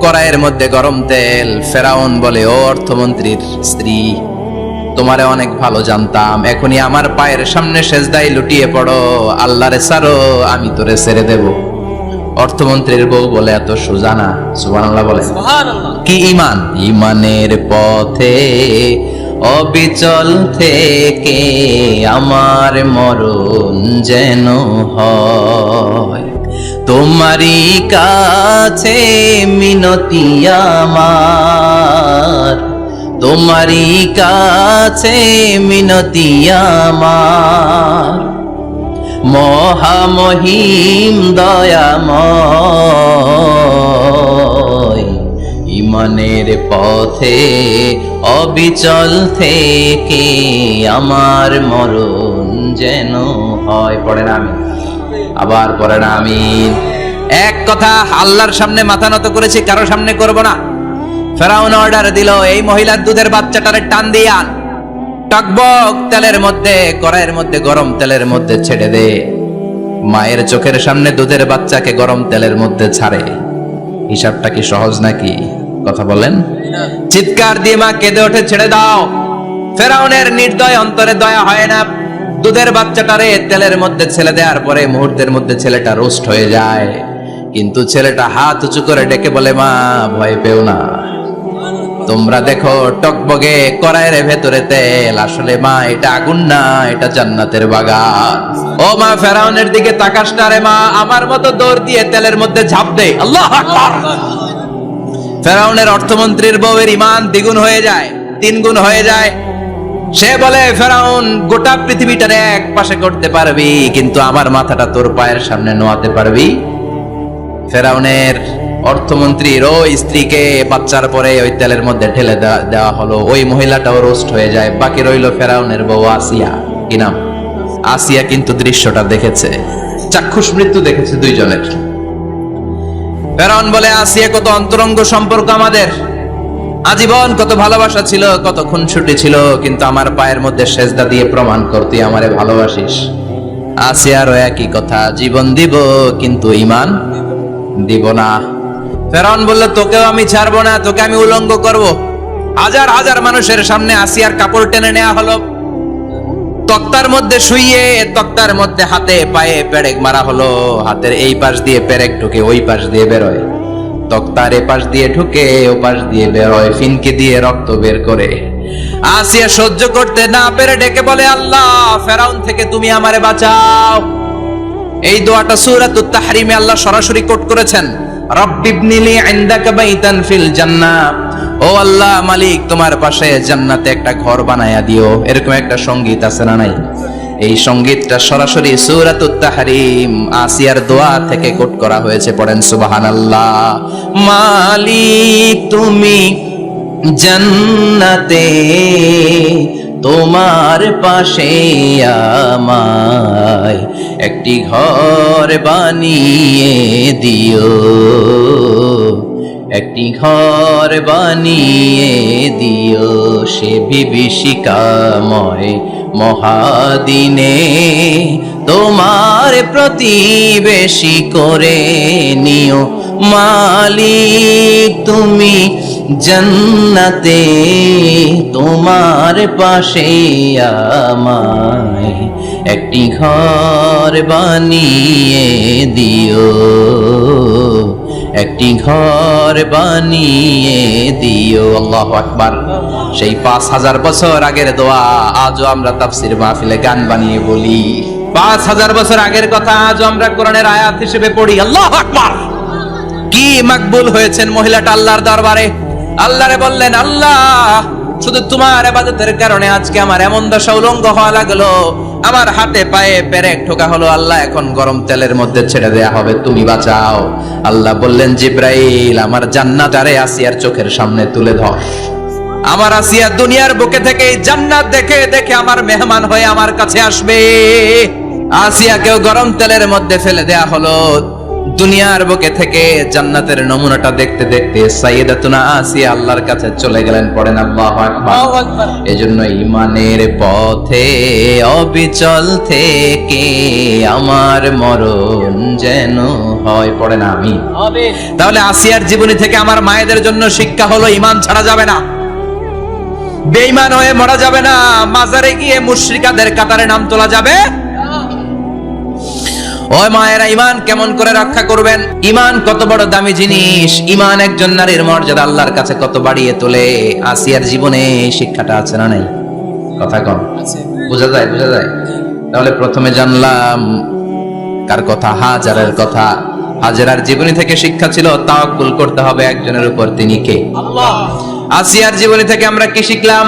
[SPEAKER 1] কড়াইয়ের মধ্যে গরম তেল। ফেরাউন বলে, ও অর্থমন্ত্রীর স্ত্রী, তোমারে অনেক ভালো জানতাম, এখনই আমার পায়ের সামনে সেজদায় লুটিয়ে পড়ো, আল্লাহরে ছাড়ো, আমি তোরে ছেড়ে দেব। অর্থমন্ত্রীর বউ বলে, এত সোজা না। সুবহানাল্লাহ বলে। কি ঈমান? ঈমানের পথে অবিচল থেকে আমার মরণ যেন হয়, তোমারই কাছে মিনতি আমার, তোমারই কাছে মিনতি আমার, মহামহিম দয়াময়, ঈমানের পথে অবিচল থেকে আমার মরণ যেন হয়। পড়েন আমিন। আবার পড়েন আমিন। এক কথা, আল্লাহর সামনে মাথা নত করেছি, কারো সামনে করব না। ফেরাউন অর্ডার দিল, এই মহিলার দুধের বাচ্চাটারে টান দিয়ে আন, টকবক তেলের মধ্যে, কড়াইয়ের মধ্যে গরম তেলের মধ্যে ছেড়ে দে। মায়ের চোখের সামনে দুধের বাচ্চাকে গরম তেলের মধ্যে ছাড়ে। হিসাবটা কি সহজ নাকি? কথা বলেন। চিৎকার দিয়ে মা কেঁদে ওঠে, ছেড়ে দাও। ফেরাউনের নির্দয় অন্তরে দয়া হয় না। দুধের বাচ্চাটারে তেলের মধ্যে ছেড়ে দেওয়ার পরে মুহূর্তের মধ্যে ছেলেটা রোস্ট হয়ে যায়। কিন্তু ছেলেটা হাত উঁচু করে ডেকে বলে, মা ভয় পেও না, তোমরা দেখো টকবগে কড়াইয়ের ভেতরে তেল, আসলে মা এটা আগুন না, এটা জান্নাতের বাগান। ও মা, ফেরাউনের দিকে তাকাস না রে মা, আমার মতো দৌড় দিয়ে তেলের মধ্যে ঝাঁপ দে। আল্লাহু আকবার। ফেরাউনের অর্থমন্ত্রীর বউয়ের ঈমান দ্বিগুণ হয়ে যায়, 3 গুণ হয়ে যায়। সে বলে, ফেরাউন গোটা পৃথিবীটারে এক পাশে করতে পারবি, কিন্তু আমার মাথাটা তোর পায়ের সামনে নোয়াতে পারবি? ফেরাউনের অর্থমন্ত্রীর ওই স্ত্রীকে বাচ্চার পরে ওই তেলের মধ্যে ঢেলে দেওয়া হলো। ওই মহিলাটাও রোস্ট হয়ে যায়। বাকি রইল ফেরাউনের বউ আসিয়া। কি নাম? আসিয়া কিন্তু দৃশ্যটা দেখেছে, চাক্ষুষ মৃত্যু দেখেছে দুইজনের। ফেরাউন বলে, আসিয়া কত অন্তরঙ্গ সম্পর্ক আমাদের, আজীবন কত ভালোবাসা ছিল, কত খুনসুটি ছিল, কিন্তু আমার পায়ের মধ্যে সেজদা দিয়ে প্রমাণ কর তুই আমারে ভালোবাসিস। আসিয়ারও একই কথা, জীবন দিব কিন্তু ঈমান দিব না। ফেরাউন বলল, তোকেও আমি ছাড়বো না, তোকে আমি উলঙ্গ করব। হাজার হাজার মানুষের সামনে আসিয়ার কাপড় টেনে নেওয়া হলো, তক্তার মধ্যে শুইয়ে তক্তার মধ্যে হাতে পায়ে পেরেক মারা হলো। হাতের এই পাশ দিয়ে পেরেক ঢুকে ওই পাশ দিয়ে বেরোয়, তক্তার এ পাশ দিয়ে ঢুকে ও পাশ দিয়ে বেরোয়, ফিনকে দিয়ে রক্ত বের করে। আসিয়া সহ্য করতে না পেরে ডেকে বলে, আল্লাহ, ফেরাউন থেকে তুমি আমারে বাঁচাও। এই দোয়াটা সূরাতুত তাহরিমে আল্লাহ সরাসরি কোট করেছেন, রব্বিবনিলি ইনদাকা বাইতান ফিল জান্নাহ। ও আল্লাহ মালিক, তোমার পাশে জান্নাতে একটা ঘর বানায়া দিও। এরকম একটা সঙ্গীত আছে না নাই? এই সঙ্গীতটা সরাসরি সূরাতুত তাহরিম আসিয়ার দোয়া থেকে কোট করা হয়েছে। পড়েন সুবহানাল্লাহ। মালিক তুমি জান্নাতে, তোমার পাশে আমায় একটি ঘর বানিয়ে দিও, একটি ঘর বানিয়ে দিও, সে বিভীষিকাময় মহাদিনে তোমার প্রতিবেশী করে নিও। মালিক তুমি জান্নাতে, তোমার পাশে আমায় একটি ঘর বানিয়ে দিও, একটি ঘর বানিয়ে দিও। আল্লাহু আকবার। সেই 5000 বছর আগের দোয়া আজও আমরা তাফসীর মাহফিলে গান বানিয়ে বলি। 5000 বছর আগের কথা আজও আমরা কোরআনের আয়াত হিসেবে পড়ি। আল্লাহু আকবার। কি মাকবুল হয়েছেন মহিলাটা আল্লাহর দরবারে। আল্লাহরে বললেন, আল্লাহ, শুধু তোমার ইবাদতের কারণে আজকে আমার এমন দশা উলঙ্গ হওয়া লাগলো, আমার হাতে পায়ে পেরেক ঠোকা হলো। আল্লাহ, এখন গরম তেলের মধ্যে ছেড়ে দেয়া হবে, তুমি বাঁচাও। আল্লাহ বললেন, জিব্রাইল, আমার জান্নাতারে আসিয়ার চোখের সামনে তুলে ধর। আমার আসিয়া দুনিয়ার বুকে থেকে জান্নাত দেখে দেখে আমার মেহমান হয়ে আমার কাছে আসবে। আসিয়াকেও গরম তেলের মধ্যে ফেলে দেয়া হলো। দুনিয়ার বুকে থেকে জান্নাতের নমুনাটা দেখতে দেখতে সাইয়েদাতুনা আসিয়া আল্লাহর কাছে চলে গেলেন। পড়েন আল্লাহু আকবার। এজন্য ঈমানের পথে অবিচল থেকে আমার মরণ যেন হয়। পড়েন আমিন। তাহলে আসিয়ার জীবনী থেকে আমার মায়েদের জন্য শিক্ষা হলো, ঈমান ছাড়া যাবে না, বেঈমান হয়ে মরা যাবে না, মাজারে গিয়ে মুশরিকাদের কাতারে নাম তোলা যাবে। ওই মায়েরা ঈমান কেমন করে রক্ষা করবেন? ঈমান কত বড় দামি জিনিস। ঈমান একজন নারীর মর্যাদা আল্লাহর কাছে কত বাড়িয়ে তোলে। আসিয়ার জীবনে এই শিক্ষাটা আছে না নাই? কথা কম বোঝা যায়? বোঝা যায়। তাহলে প্রথমে জানলাম কার কথা? হাজারের কথা। হাজারার জীবনী থেকে শিক্ষা ছিল তাওয়াক্কুল করতে হবে একজনের উপর, তিনি কে? আল্লাহ। আসিয়ার জীবনী থেকে আমরা কি শিখলাম?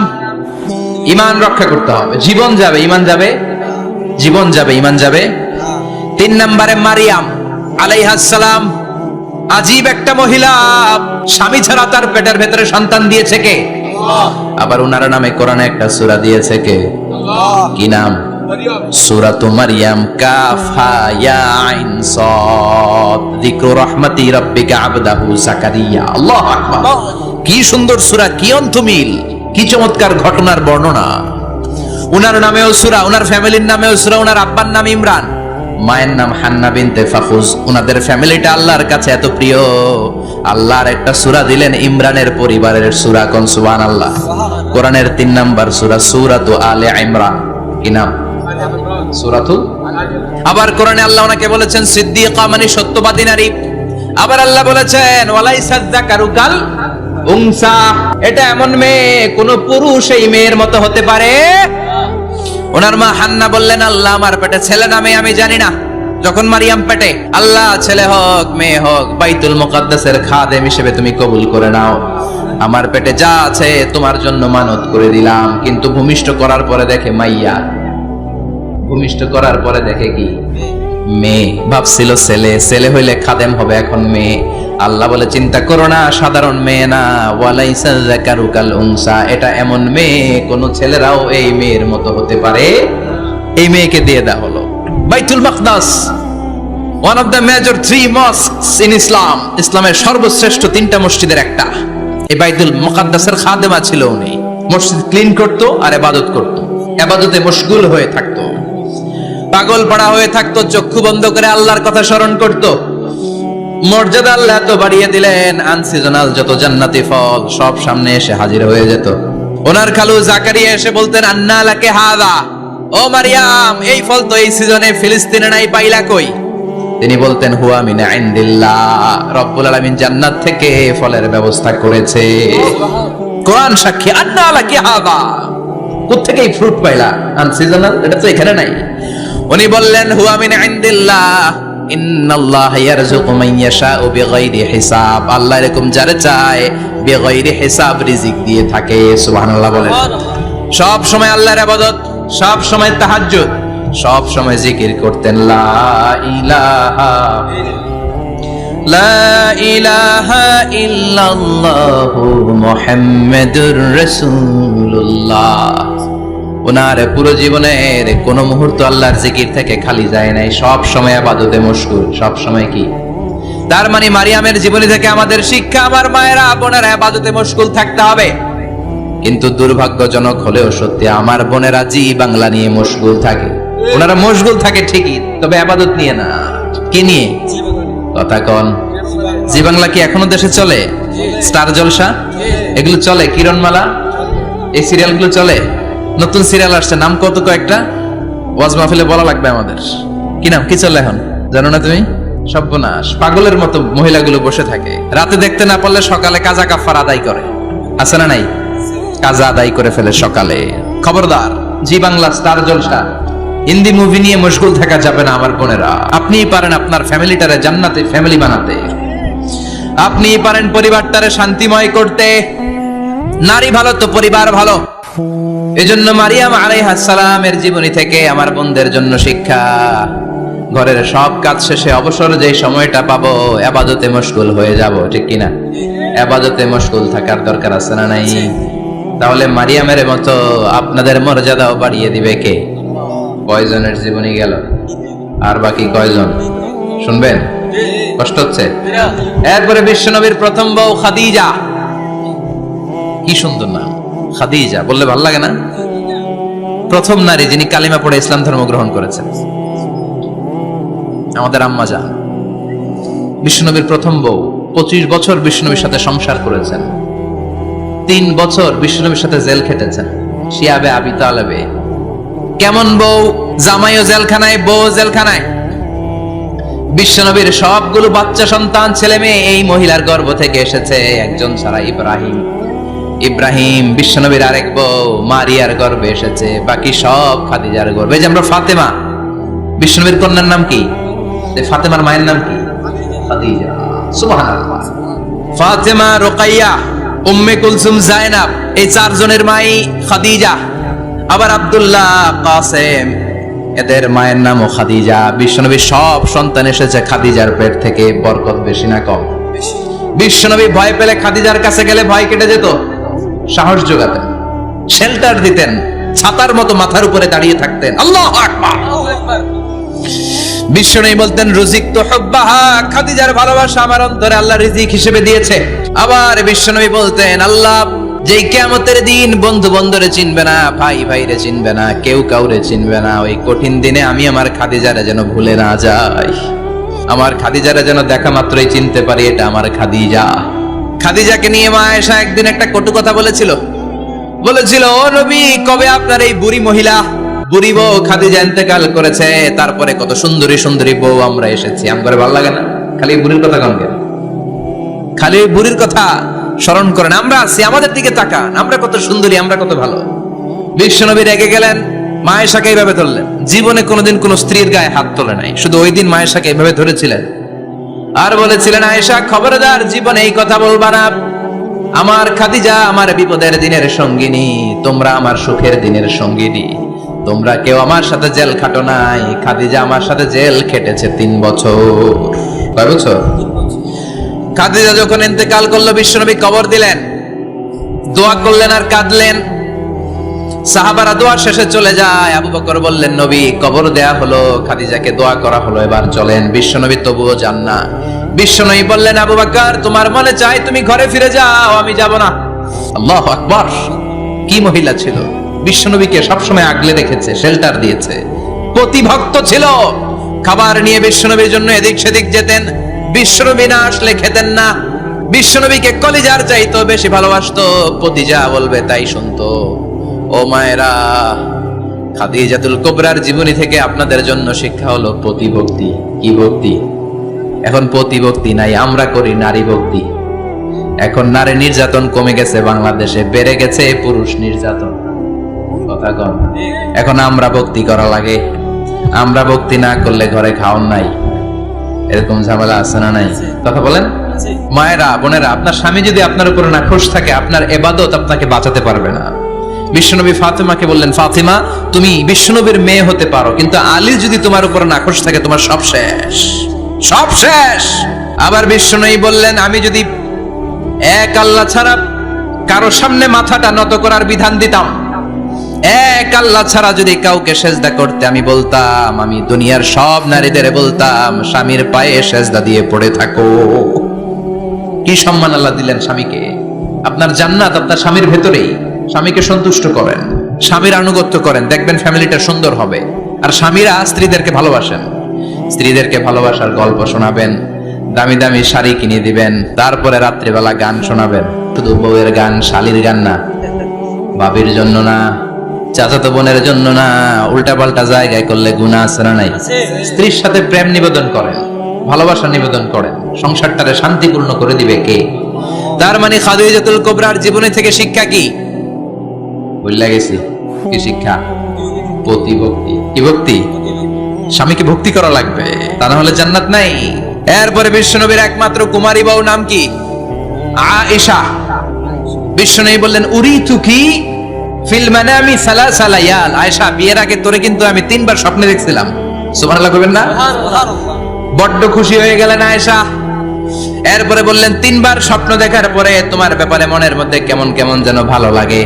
[SPEAKER 1] ঈমান রক্ষা করতে হবে। জীবন যাবে, ঈমান যাবে, জীবন যাবে, ঈমান যাবে। 3 নম্বরে মারিয়াম আলাইহিস সালাম, আজীব একটা মহিলা, স্বামী ছাড়া তার পেটের ভেতরে সন্তান দিয়েছে কে? আল্লাহ। আবার ওনার নামে কোরআনে একটা সূরা দিয়েছে কে? আল্লাহ। কি নাম? সূরাতু মারইয়াম। কাফ হা ইয়া আইন সাদ, যিকরু রাহমাতি রাব্বিকা আবদাহু যাকারিয়া। আল্লাহু আকবার। কি সুন্দর সূরা, কি অন্তমিল, কি চমৎকার ঘটনার বর্ণনা। ওনার নামেও সূরা, ওনার ফ্যামিলির নামেও সূরা, ওনার আব্বার নাম ইমরান, মায়ের নাম হান্না বিনতে ফাখুজ। উনাদের ফ্যামিলিটা আল্লাহর কাছে এত প্রিয়, আল্লাহর একটা সূরা দিলেন ইমরানের পরিবারের সূরা। কোন সুবহানাল্লাহ। কোরআনের 3 নাম্বার সূরা, সূরাতু আলে ইমরান। কি নাম? সূরাতু। আবার কোরআনে আল্লাহ ওনাকে বলেছেন সিদ্দিকা, মানে সত্যবাদী নারী। আবার আল্লাহ বলেছেন ওয়ালাইসা যাকারু কাল উনসা, এটা এমন মেয়ে কোন পুরুষ এই মেয়ের মতো হতে পারে? ওনার মা হান্না বললেন, আল্লাহ আমার পেটে ছেলে না মেয়ে আমি জানি না। যখন মারিয়াম পেটে, আল্লাহ ছেলে হোক মেয়ে হোক বাইতুল মুকাদ্দাসের খাদেম হিসেবে তুমি কবুল করে নাও। আমার পেটে যা আছে তোমার জন্য মানত করে দিলাম। কিন্তু ভূমিষ্ঠ করার পরে দেখে মাইয়া, ভূমিষ্ঠ করার পরে দেখে কি? মেয়ে। ভাবছিল ছেলে, ছেলে হইলে খাদেম হবে, এখন মেয়ে। আল্লাহ বলে চিন্তা করো না, সাধারণ মেয়ে না। ওয়ালাইসা যাকারু কাল উনসা, এটা এমন মেয়ে কোন ছেলেরাও এই মেয়ের মতো হতে পারে। এই মেয়েকে দিয়ে দেওয়া হলো Baitul Maqdis, one of the major 3 mosques in Islam. ইসলামের সর্বশ্রেষ্ঠ 3টা মসজিদের একটা। এই বাইতুল মুকাদ্দাসের খাদেমা ছিল উনি। মসজিদ ক্লিন করতো আর ইবাদত করতো, ইবাদতে মশগুল হয়ে থাকতো, পাগল পড়া হয়ে থাকতো, চক্ষু বন্ধ করে আল্লাহর কথা স্মরণ করতো। মর্যাদা আল্লাহ এত বাড়িয়ে দিলেন, আনসিজনাল যত জান্নাতি ফল সব সামনে এসে হাজির হয়ে যেত। ওনার খালু জাকারিয়া এসে বলতেন, আন্না লাকে হাদা, ও মারিয়াম এই ফল তো এই সিজনে ফিলিস্তিনে নাই, পাইলা কই? তিনি বলতেন হুয়া মিন ইনদিল্লাহ, রব্বুল আলামিন জান্নাত থেকে ফলের ব্যবস্থা করেছে। কোরআন সাক্ষী, আন্না লাকে হাদা, কোত্থেকে এই ফ্রুট পাইলা? আনসিজনাল, এটা তো এখানে নাই। উনি বললেন হুয়া মিন ইনদিল্লাহ, ইন্নাল্লাহ ইয়ারযুকু মান ইয়াশাউ বিগাইরি হিসাব, আল্লাহ এরকম যারে চায় বিগাইরি হিসাব রিজিক দিয়ে থাকে। সুবহানাল্লাহ বলেন। সব সময় আল্লাহর ইবাদত, সব সময় তাহাজ্জুদ, সব সময় জিকির করতেন লা ইলাহা ইল্লাল্লাহু মুহাম্মাদুর রাসূলুল্লাহ। ওনার পুরো জীবনের কোন মুহূর্ত আল্লাহর জিকির থেকে খালি যায় নাই, সব সময় ইবাদতে মশগুল, সব সময় কি? তার মানে মারিয়ামের জীবনী থেকে আমাদের শিক্ষা, আমার মায়েরা বোনেরা ইবাদতে মশগুল থাকতে হবে। কিন্তু দুর্ভাগ্যজনক হলেও সত্যি, আমার বোনেরা জি বাংলা নিয়ে মশগুল থাকে। ওনারা মশগুল থাকে ঠিকই, তবে ইবাদত নিয়ে না। কি নিয়ে? কথা কন। জি বাংলা কি এখনো দেশে চলে? স্টার জলসা এগুলো চলে, কিরণমালা এই সিরিয়ালগুলো চলে। নতুন সিরিয়াল আসছে, নাম কত কয়েকটা, ওয়াজ মাহফিলে বলা লাগবে আমাদের। কি নাম, কি চলে এখন জানো না তুমি? সর্বনাশ, পাগলের মতো মহিলাগুলো বসে থাকে, রাতে দেখতে না পারলে সকালে কাজা কাফার আদায় করে। আছে না নাই? কাজা আদায় করে ফেলে সকালে। খবরদার, জি বাংলা, স্টার জলসা, হিন্দি মুভি নিয়ে মশগুল থাকা যাবে না আমার বোনেরা। আপনিই পারেন আপনার ফ্যামিলিটারে জান্নাতে ফ্যামিলি বানাতে, আপনিই পারেন পরিবারটারে শান্তিময় করতে। নারী ভালো তো পরিবার ভালো। এজন্য মারিয়াম আলাইহিস সালামের জীবনী থেকে আমার বোনদের জন্য শিক্ষা, ঘরের সব কাজ শেষে অবসর যে সময়টা পাবো ইবাদতে মশগুল হয়ে যাব, ঠিক কিনা? ইবাদতে মশগুল থাকার দরকার আছে না নাই? তাহলে মারিয়ামের মতো আপনাদের মর্যাদাও বাড়িয়ে দিবে কে? কয়জনের জীবনী গেল, আর বাকি কয়জন শুনবেন? কষ্ট হচ্ছে? এরপরে বিশ্বনবীর প্রথম বউ খাদিজা। কি সুন্দর নাম, খাদিজা বললে ভালো লাগে না? প্রথম নারী যিনি কালিমা পড়ে ইসলাম ধর্ম গ্রহণ করেছেন, আমাদের আম্মা জান। বিশ্বনবীর প্রথম বউ, 25 বছর বিশ্বনবীর সাথে সংসার করেছেন, 3 বছর বিশ্বনবীর সাথে জেল খেটেছেন, শিয়াবে আবি তালেবে। কেমন বউ? জামাইও জেলখানায়, বউ জেলখানায়। বিশ্বনবীর সবগুলো বাচ্চা সন্তান ছেলে মেয়ে এই মহিলার গর্ভ থেকে এসেছে, একজন ছাড়া, ইব্রাহিম। ইব্রাহিম বিশ্বনবীর আরেক বউ মারিয়ার গর্ভে এসেছে, বাকি সব খাদিজার গর্ভে। যে আমরা ফাতেমা, বিশ্বনবীর কন্যার নাম কি? ফাতেমার মায়ের নাম কি? খাদিজা। সুবহানাল্লাহ। ফাতেমা, রুকাইয়া, উম্মে কুলসুম, জায়নাব, এই 4 জনের মাই খাদিজা। আবার আব্দুল্লাহ, কাসেম, এদের মায়ের নামও খাদিজা। বিশ্বনবীর সব সন্তান এসেছে খাদিজার পেট থেকে। বরকত বেশি না কম? বিশ্বনবী ভয় পেলে খাদিজার কাছে গেলে ভয় কেটে যেত, সাহস যোগাতেন, শেল্টার দিতেন, ছাতার মতো মাথার উপরে দাঁড়িয়ে থাকতেন। আল্লাহু আকবার। বিশ্বনবী বলতেন রুজিকতু হুব্বাহা, খাদিজার ভালোবাসা আমার অন্তরে আল্লাহ রিজিক হিসেবে দিয়েছে। আবার বিশ্বনবী বলতেন আল্লাহ যেই কিয়ামতের দিন বন্ধু বন্ধুরে চিনবে না, ভাই ভাইরে চিনবে না, কেউ কাউরে চিনবে না, ওই কঠিন দিনে আমি আমার খাদিজারে যেন ভুলে না যাই, আমার খাদিজারে যেন দেখা মাত্রই চিনতে পারি এটা আমার খাদিজা। খাদিজাকে নিয়ে মা আয়েশা একদিন একটা কটু কথা বলেছিল, ও নবী, কবে আপনার এই বুড়ি মহিলা, বুড়ি বউ খাদিজা ইন্তেকাল করেছে, তারপরে কত সুন্দরী সুন্দরী বউ আমরা এসেছি, আমার ভালো লাগে না? খালি বুড়ির কথা কম কেন? খালি বুড়ির কথা স্মরণ করেন, আমরা আছি, আমাদের দিকে তাকান, আমরা কত সুন্দরী, আমরা কত ভালো। বিশ্বনবী রেগে গেলেন, মা আয়েশাকে এইভাবে ধরলেন। জীবনে কোনোদিন কোন স্ত্রীর গায়ে হাত তোলে নাই, শুধু ওই দিন মা আয়েশাকে এইভাবে ধরেছিলেন আর বলেছিলেন, আয়েশা খবরদার, জীবনে এই কথা বলবা না, আমার খাদিজা আমার বিপদের দিনের সঙ্গিনী, তোমরা আমার সুখের দিনের সঙ্গিনী, তোমরা কেউ আমার সাথে জেল খাটো নাই, খাদিজা আমার সাথে জেল খেটেছে 3 বছর। কয় বছর? খাদিজা যখন ইন্তেকাল করলো, বিশ্বনবী কবর দিলেন, দোয়া করলেন আর কাঁদলেন। সাহাবারা দোয়া শেষে চলে যায়। আবু বকর বললেন, নবী কবর দেয়া হলো, খাদিজাকে দোয়া করা হলো, এবার চলেন। বিশ্বনবী তবুও যান না। বিশ্বনবী বললেন, আবু বকর তোমার মনে চাই তুমি ঘরে ফিরে যাও, আমি যাব না। আল্লাহু আকবার! কি মহিলা ছিল, বিশ্বনবীকে সবসময় আগলে রেখেছে, শেল্টার দিয়েছে, প্রতিভক্ত ছিল। খাবার নিয়ে বিশ্বনবীর জন্য এদিক সেদিক যেতেন, বিশ্বনবী না আসলে খেতেন না। বিশ্বনবীকে কলিজার চাইতো বেশি ভালোবাসতো, প্রতি যা বলবে তাই শুনতো। ও মায়েরা, খাদিজাতুল কুবরার জীবনী থেকে আপনাদের জন্য শিক্ষা হলো প্রতিভক্তি। কি ভক্তি? এখন প্রতিভক্তি নাই, আমরা করি নারী ভক্তি। এখন নারী নির্যাতন কমে গেছে বাংলাদেশে, বেড়ে গেছে পুরুষ নির্যাতন। কথা কম। এখন আমরা ভক্তি করা লাগে, আমরা ভক্তি না করলে ঘরে খাওয়ান নাই, এরকম ঝামেলা আছে না নাই? কথা বলেন। মায়েরা, বোনেরা, আপনার স্বামী যদি আপনার উপরে না খুশ থাকে, আপনার ইবাদত আপনাকে বাঁচাতে পারবে না। বিশ্বনবী ফাতেমাকে বললেন, ফাতেমা তুমি বিশ্বনবীর মেয়ে হতে পারো, কিন্তু আলী যদি তোমার উপরে না খুশ থাকে, তোমার সব শেষ, সব শেষ। আবার বিশ্বনবী বললেন, আমি যদি এক আল্লাহ ছাড়া কারো সামনে মাথাটা নত করার বিধান দিতাম, এক আল্লাহ ছাড়া যদি কাউকে সেজদা করতে আমি বলতাম, আমি দুনিয়ার সব নারীদের বলতাম স্বামীর পায়ে সেজদা দিয়ে পড়ে থাকো। কি সম্মান আল্লাহ দিলেন স্বামীকে। আপনার জান্নাত আপনার স্বামীর ভেতরেই। স্বামীকে সন্তুষ্ট করেন, স্বামীর আনুগত্য করেন, দেখবেন ফ্যামিলিটা সুন্দর হবে। আর স্বামীরা স্ত্রীদেরকে ভালোবাসেন, স্ত্রীদেরকে ভালোবাসার গল্প শোনাবেন, দামি দামি শাড়ি কিনে দিবেন, তারপরে রাত্রিবেলা গান শোনাবেন। শুধু বউয়ের গান, শালীর গান না, ভাবির জন্য না, চাচাতো বোনের জন্য না, উল্টা পাল্টা জায়গায় করলে গুনাহ আছে না নাই? স্ত্রীর সাথে প্রেম নিবেদন করেন, ভালোবাসা নিবেদন করেন, সংসারটারে শান্তিপূর্ণ করে দিবে কে? তার মানে খাদিজাতুল কুবরার জীবনী থেকে শিক্ষা কি? ভুলে গেছি। কি শিক্ষা? প্রতিভক্তি। কি ভক্তি? স্বামীকে ভক্তি করা লাগবে, তা না হলে জান্নাত নাই। এরপরে বিশ্বনবীর একমাত্র কুমারী বউ নাম কি? আয়েশা। বিশ্বনবী বললেন, উরিতুকি ফিল মানামি সালাসা লায়াল। আয়েশা, বিয়ের আগে তোরে কিন্তু আমি 3 বার স্বপ্নে দেখছিলাম। সুবহানাল্লাহ কইবেন না? বড্ড খুশি হয়ে গেলেন আয়েশা। এরপরে বললেন, 3 বার স্বপ্ন দেখার পরে তোমার ব্যাপারে মনের মধ্যে কেমন কেমন যেন ভালো লাগে।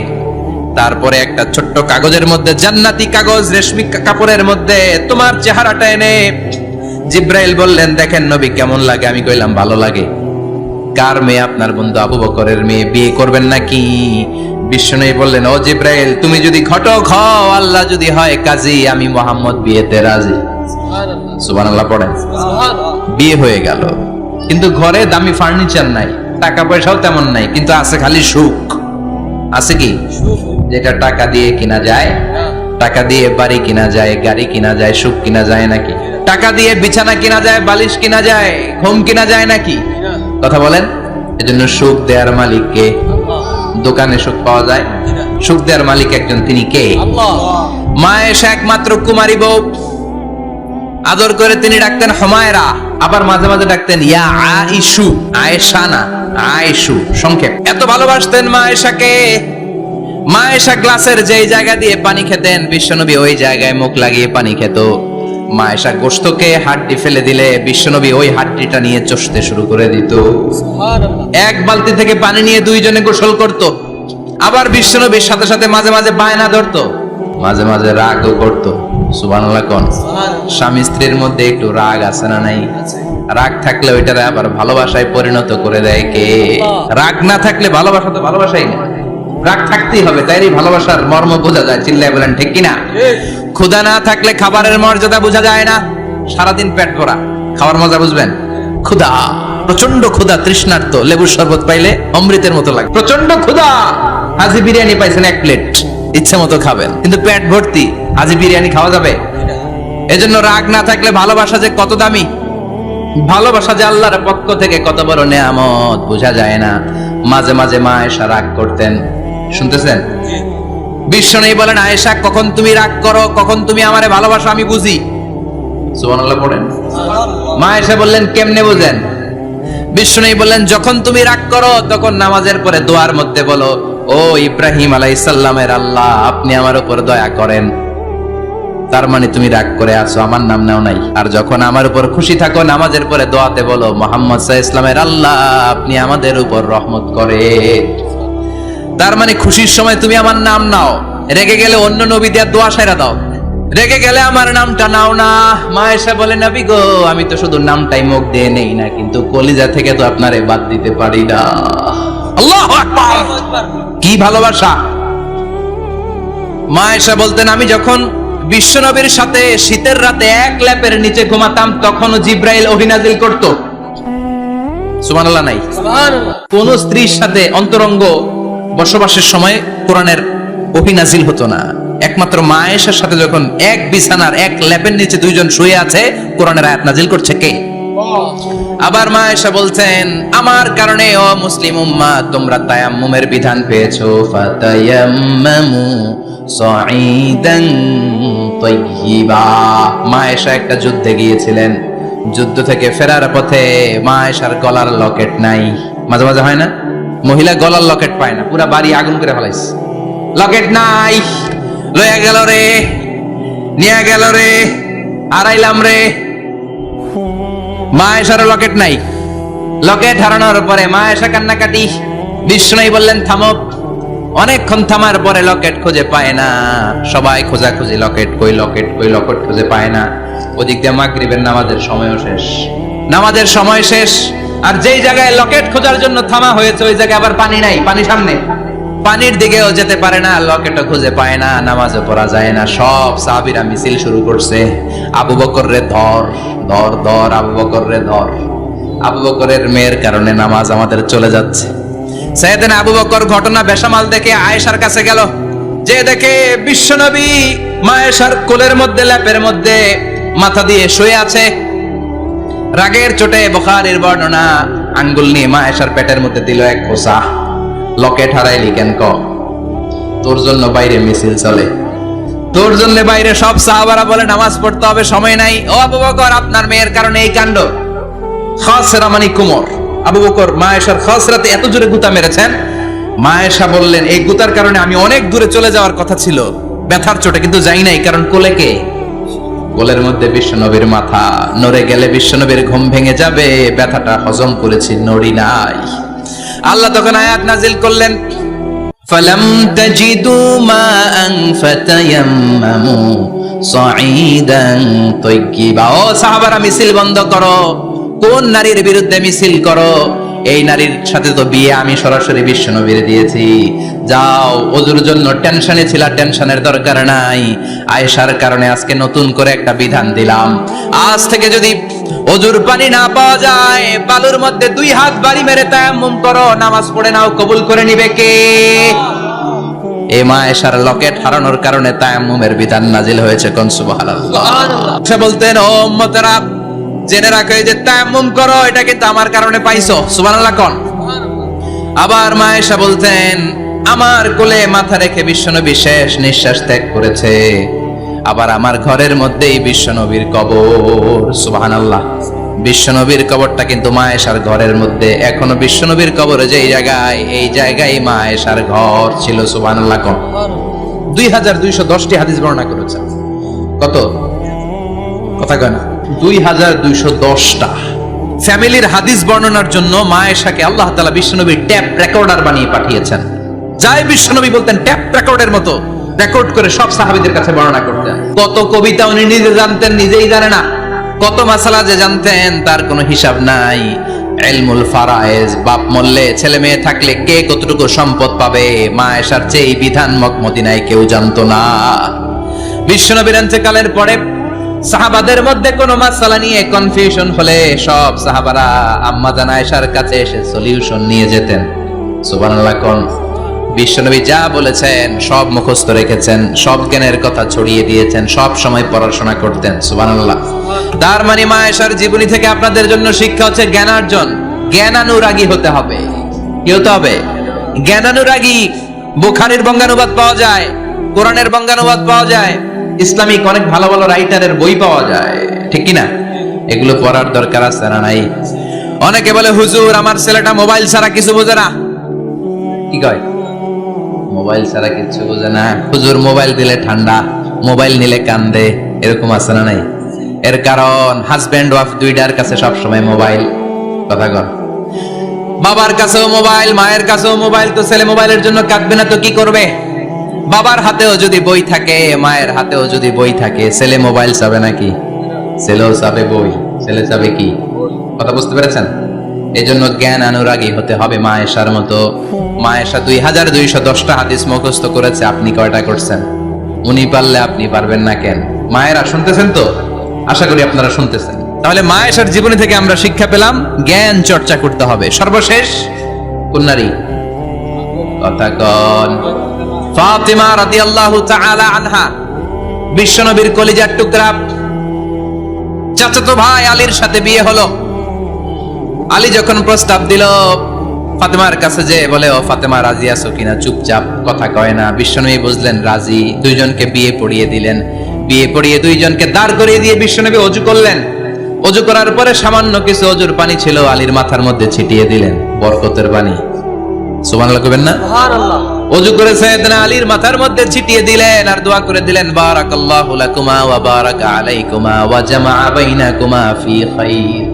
[SPEAKER 1] তারপরে একটা ছোট্ট কাগজের মধ্যে, জান্নাতি কাগজ, রেশমি কাপড়ের মধ্যে তোমার চেহারাটা এনে জিব্রাইল বললেন, দেখেন নবী কেমন লাগে। আমি কইলাম ভালো লাগে। কার মেয়ে? আপনার বন্ধু আবু বকরের মেয়ে, বিয়ে করবেন নাকি? বিশ্বনবী বললেন, ও জিব্রাইল, তুমি যদি ঘটক হও, আল্লাহ যদি হয় কাজী, আমি মুহাম্মদ বিয়েতে রাজি। সুবহানাল্লাহ পড়েন। বিয়ে হয়ে গেল, কিন্তু ঘরে দামি ফার্নিচার নাই, টাকা পয়সাও তেমন নাই, কিন্তু আছে খালি সুখ। আছে কি? যেটা টাকা দিয়ে কিনা যায়, টাকা দিয়ে বাড়ি কিনা যায়, গাড়ি কিনা যায়, সুখ কিনা যায় নাকি? টাকা দিয়ে বিছানা কিনা যায়, বালিশ কিনা যায়, ঘুম কিনা যায় নাকি? কথা বলেন। এজন্য সুখ দেয়ার মালিক কে? দোকানে সুখ পাওয়া যায়? সুখ দেয়ার মালিক একজন, তিনি কে? মা আয়েশা একমাত্র কুমারী বউ। আদর করে তিনি ডাকতেন হুমায়রা, আবার মাঝে মাঝে ডাকতেন ইয়া আয়েশু। আয়েশা না, আয়েশু সংক্ষেপ। এত ভালোবাসতেন মা আয়েশাকে। মা আয়েশা গ্লাসের যেই জায়গা দিয়ে পানি খেতেন, বিশ্বনবী ওই জায়গায় মুখ লাগিয়ে পানি খেত। মা আয়েশা গোশতকে হাড্ডি ফেলে দিলে বিশ্বনবী ওই হাড্ডিটা নিয়ে চষতে শুরু করে দিত। এক বালতি থেকে পানি নিয়ে 2 জনে গোসল করত। আবার বিশ্বনবীর সাথে সাথে মাঝে মাঝে বায়না ধরতো, মাঝে মাঝে রাগও করতো। সুবহানাল্লাহ কোন? স্বামী স্ত্রীর মধ্যে একটু রাগ আছে না নাই? রাগ থাকলে ওইটারে আবার ভালোবাসায় পরিণত করে দেয় কে? রাগ না থাকলে ভালোবাসা তো ভালোবাসাই না। রাগ থাকতেই হবে, তাইরই ভালোবাসার মর্ম বোঝা যায়। চিল্লায় বলেন ঠিক কিনা? ক্ষুধা না থাকলে খাবারের মর্যাদা বোঝা যায় না। সারাদিন পেট ভরা, খাওয়ার মজা বুঝবেন? ক্ষুধা, প্রচন্ড ক্ষুধা, তৃষ্ণার্ত, লেবুর শরবত পাইলে অমৃতের মতো লাগে। প্রচন্ড ক্ষুধা, হাজি বিরিয়ানি পাইছেন 1 প্লেট, ইচ্ছে মতো খাবেন, কিন্তু পেট ভর্তি, হাজি বিরিয়ানি খাওয়া যাবে? এজন্য রাগ না থাকলে ভালোবাসা যে কত দামি, ভালোবাসা যে আল্লাহর পক্ষ থেকে কত বড় নেয়ামত বোঝা যায় না। মাঝে মাঝে মা আয়েশা রাগ করতেন, শুনতেছেন? বিশ্বনবী বলেন, আয়েশা কখন তুমি রাগ করো, কখন তুমি আমারে ভালোবাসো আমি বুঝি। সুবহানাল্লাহ পড়েন। মা আয়েশা বললেন, কেমনে বুঝেন? বিশ্বনবী বললেন, যখন তুমি রাগ করো তখন নামাজের পরে দোয়ার মধ্যে বলো, ও ইব্রাহিম আলাইহিস সালামের আল্লাহ, আপনি আমার উপর দয়া করেন। তার মানে তুমি রাগ করে আছো, আমার নাম নাও নাই। আর যখন আমার উপর খুশি থাকো নামাজের পরে দোয়াতে বলো, মুহাম্মদ সাল্লাল্লাহু আলাইহি ওয়াসাল্লামের আল্লাহ, আপনি আমাদের উপর রহমত করেন। তার মানে খুশির সময় তুমি আমার নাম নাও, রেগে গেলে অন্য নবী দিয়ে দোয়া সেরা দাও, রেগে গেলে আমার নামটা নাও না। মা আয়েশা বলে, নবী গো, আমি তো শুধু নামটাই মুখ দিয়ে নেই না, কিন্তু কলিজা থেকে তো আপনারে বাদ দিতে পারি না। আল্লাহু আকবার! কি ভালোবাসা! মা আয়েশা বলতেন, আমি যখন বিশ্বনবীর সাথে শীতের রাতে এক ল্যাপের নিচে ঘুমাতাম তখনও জিব্রাইল ওহী নাজিল করত। সুবহানাল্লাহ নাই? সুবহানাল্লাহ। কোন স্ত্রীর সাথে অন্তরঙ্গ বসবাসের সময় কোরআনের ওহী নাজিল হতো না। একমাত্র মা আয়েশার সাথে যখন এক বিছানার এক ল্যাপের নিচে দুইজন শুয়ে আছে, কোরআনের আয়াত নাজিল করছে কে? আবার মা আয়েশা বলছেন, আমার কারণে ও মুসলিম উম্মাহ তোমরা তায়াম্মুমের বিধান পেয়েছো। ফাতায়াম্মামু সাঈদান তাইয়্যিবা। মা আয়েশা একটা যুদ্ধে গিয়েছিলেন, যুদ্ধ থেকে ফেরার পথে মা আয়েশার গলার লকেট নাই। মাঝে মাঝে হয় না, মহিলা গলার লকেট পায় না, পুরা বাড়ি আগুন করে ফেলাইছে, লকেট নাই। লইয়া গেল রে, নিয়ে গেল রে, আড়াইলাম রে। মা আয়েশার লকেট নাই। লকেট হারানোর পরে মা আয়েশা কান্নাকাটি। বিষ্ণু বললেন, থামো। অনেকক্ষণ থামার পরে লকেট খুঁজে পায় না, সবাই খোঁজাখুঁজি, লকেট কই, লকেট কই, লকেট খুঁজে পায় না। ওদিক দিয়ে মাগরিবের নামাজের সময়ও শেষ, নামাজের সময় শেষ। আর যেই জায়গায় লকেট খোঁজার জন্য থামা হয়েছে ওই জায়গায় আবার পানি নাই, পানি সামনে, পানির দিকেও যেতে পারে না, লকেটও খুঁজে পায় না, নামাজও পড়া যায় না। সব সাহাবীরা মিছিল শুরু করছে, আবু বকর রে ধর, ধর, ধর, আবু বকর রে ধর। আবু বকরের মেয়ের কারণে নামাজ আমাদের চলে যাচ্ছে। সাইয়েদনা আবু বকর ঘটনা বেসামাল দেখে আয়েশার কাছে গেল, যে দেখে বিশ্বনবী মা আয়েশার কোলের মধ্যে, ল্যাপের মধ্যে মাথা দিয়ে শুয়ে আছে। রাগের চোটে বুখারীর বর্ণনা, আঙ্গুল নিয়ে মা আয়েশার পেটের মধ্যে দিল এক খোঁচা। লকেট হারাইলি কেন? ক, তোর জন্য বাইরে মিছিল চলে, তোর জন্য বাইরে সব সাহাবারা বলে নামাজ পড়তে হবে, সময় নাই। ও আবু বকর, আপনার মেয়ের কারণে এই কাণ্ড। খাসরা মানে কোমর। আবু বকর মা আয়েশার খাসরাতে এত জোরে গুতা মেরেছেন, মা আয়েশা বললেন, এই গুতার কারণে আমি অনেক দূরে চলে যাওয়ার কথা ছিল ব্যথার চোটে, কিন্তু যাই নাই, কারণ কোলে কে? কোলের মধ্যে বিশ্বনবীর মাথা, নড়ে গেলে বিশ্বনবীর ঘুম ভেঙে যাবে, ব্যথাটা হজম করেছি, নড়ি নাই। আল্লাহ তখন আয়াত নাজিল করলেন, ফালাম তাজিদু মাআন ফাতায়াম্মামু সাঈদান তাইয়্যিবা। ও সাহাবারা, মিছিল বন্ধ করো। কোন নারীর বিরুদ্ধে মিছিল করো? এই নারীর সাথে তো বিয়ে আমি সরাসরি বিশ্বনবীর দিয়েছি। যাও, ওজুর জন্য টেনশনে ছিল, টেনশনের দরকার নাই। আয়েশার কারণে আজকে নতুন করে একটা বিধান দিলাম, আজ থেকে যদি ওজুর পানি না পাওয়া যায়, বালুর মধ্যে 2 হাত বাড়ি মেরে তায়াম্মুম করো, নামাজ পড়ে নাও, কবুল করে নিবে কে? এই মা আয়েশার লকেট হারানোর কারণে তায়াম্মুমের বিধান নাজিল হয়েছে। কোন সুবহানাল্লাহ। সে বলতেন, ও উম্মতেরা, জেনে রাখো, এই যে তায়াম্মুম করো, এটা কিন্তু আমার কারণে পাইছো। সুবহানাল্লাহ কোন? আবার মা আয়েশা বলতেন, আমার কোলে মাথা রেখে বিশ্বনবী শেষ নিঃশ্বাস ত্যাগ করেছে, আবার আমার ঘরের মধ্যেই বিশ্বনবীর কবর। সুবহানাল্লাহ। বিশ্বনবীর কবরটা কিন্তু মা আয়েশার ঘরের মধ্যে, এখনো বিশ্বনবীর কবর যেই জায়গায়, এই জায়গায় মা আয়েশার ঘর ছিল। সুবহানাল্লাহ কোন? 2210টি হাদিস বর্ণনা করেছেন। কত? কথা কয় না? 2210টা ফ্যামিলির হাদিস বর্ণনার জন্য মা আয়েশাকে আল্লাহ তাআলা বিশ্বনবীর ট্যাপ রেকর্ডার বানিয়ে পাঠিয়েছেন। যাই বিশ্বনবী বলতেন, ট্যাপ রেকর্ডের মতো রেকর্ড করে সব সাহাবীদের কাছে বর্ণনা করতেন। কত কবিতা উনি নিজে জানতেন, নিজেই জানে না। কত মাসালা যে জানতেন তার কোনো হিসাব নাই। ইলমুল ফারায়েজ, বাপ মরলে ছেলে মেয়ে থাকলে কে কতটুকু সম্পদ পাবে মা আয়েশার চেয়ে এই বিধান মদিনায় কেউ জানতো না। বিশ্বনবীর ইন্তেকালের পরে সাহাবাদের মধ্যে কোনো মাসআলা নিয়ে কনফিউশন হলে সব সাহাবারা আম্মা জান আয়েশার কাছে এসে সলিউশন নিয়ে যেতেন। সুবহানাল্লাহ কোন বিশ্বনবী যা বলেছেন সব মুখস্থ রেখেছেন, সব জ্ঞানের কথা ছড়িয়ে দিয়েছেন, সব সময় পড়াশোনা করতেন। সুবহানাল্লাহ। তার মানে মা আয়েশার জীবনী থেকে আপনাদের জন্য শিক্ষা হচ্ছে জ্ঞানার্জন, জ্ঞানানুরাগী হতে হবে। কি হতে হবে? জ্ঞানানুরাগী। বুখারীর বঙ্গানুবাদ পাওয়া যায়, কোরআনের বঙ্গানুবাদ পাওয়া যায়, ইসলামিক অনেক ভালো ভালো রাইটারের বই পাওয়া যায়, ঠিক কিনা? এগুলো পড়ার দরকার আছে না নাই? অনেকে বলে হুজুর আমার ছেলেটা মোবাইল ছাড়া কিছু বোঝে না। কি কয়? মোবাইল ছাড়া কিছু বোঝে না। হুজুর মোবাইল দিলে ঠান্ডা, মোবাইল নিলে কান্দে, এরকম আছে না নাই? এর কারণ হাজবেন্ড ওয়াইফ দুইটার কাছে সবসময় মোবাইল। কথা কর। বাবার কাছেও মোবাইল, মায়ের কাছেও মোবাইল, তো ছেলে মোবাইলের জন্য কাঁদবে না তো কি করবে? বাবার হাতেও যদি বই থাকে, মায়ের হাতেও যদি বই থাকে, ছেলে মোবাইল চাবে নাকি? ছেলেও চাবে বই, ছেলে চাবে কি? কথা বুঝতে পেরেছেন? এই জন্য জ্ঞান অনুরাগী হতে হবে মা আয়েশার মতো। মা আয়েশা 2210টা হাদিস মুখস্থ করেছে, আপনি কয়টা করছেন? উনি পারলে আপনি পারবেন না কেন? মায়েরা শুনতেছেন তো? আশা করি আপনারা শুনতেছেন। তাহলে মা আয়েশার জীবনী থেকে আমরা শিক্ষা পেলাম জ্ঞান চর্চা করতে হবে। সর্বশেষ কোন নারী? কথা কন। ফাতিমা রাদিয়াল্লাহু তাআলা আনহা, বিশ্বনবীর কলিজার টুকরা। চাচাতো ভাই আলীর সাথে বিয়ে হলো। আলী যখন প্রস্তাব দিল ফাতেমার কাছে, যে বলে ও ফাতেমা রাজি আছো কিনা? চুপচাপ, কথা কয় না। বিশ্বনবী বুঝলেন রাজি, দুইজনকে বিয়ে পড়িয়ে দিলেন। বিয়ে পড়িয়ে দুইজনকে দাঁড় করিয়ে দিয়ে বিশ্বনবী ওযু করলেন। ওযু করার পরে সামান্য কিছু ওযুর পানি ছিল, আলীর মাথার মধ্যে ছিটিয়ে দিলেন, বরকতের পানি। সুবহানাল্লাহ কইবেন না? সুবহানাল্লাহ। ওযু করে সাইয়েদনা আলীর মাথার মধ্যে ছিটিয়ে দিলেন আর দোয়া করে দিলেন, বারাকাল্লাহু লাকুমা ওয়া বারাকা আলাইকুমা ওয়া জামাআ বাইনাকুমা ফি খাইর।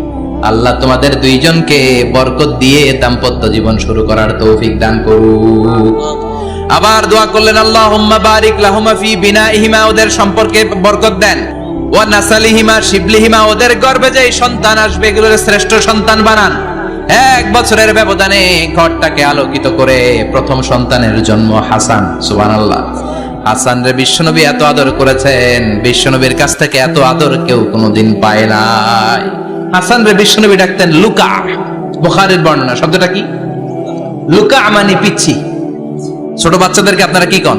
[SPEAKER 1] আল্লাহ তোমাদের দুইজনকে বরকত দিয়ে দাম্পত্য জীবন শুরু করার তৌফিক দান করুক। আবার দোয়া করলেন, আল্লাহুম্মা বারিক লাহুমা ফি বিনাইহিমা, ওদের সম্পর্কে বরকত দেন। ওয়া নাসালিহিমা শিবলিহিমা, ওদের গর্ভে যে সন্তান আসবে এগুলোর শ্রেষ্ঠ সন্তান বানান। 1 বছরের ব্যবধানে ঘরটাকে আলোকিত করে প্রথম সন্তানের জন্ম হাসান। সুবহানাল্লাহ। হাসান রে বিশ্বনবী এত আদর করেছেন, বিশ্বনবীর কাছ থেকে এত আদর কেউ কোনোদিন পায় নাই। হাসান রে বিশ্বনবী ডাকতেন লুকা। বুখারীর বর্ণনা। শব্দটা কি? লুকা মানে পিচ্ছি। ছোট বাচ্চাদেরকে আপনারা কি কন?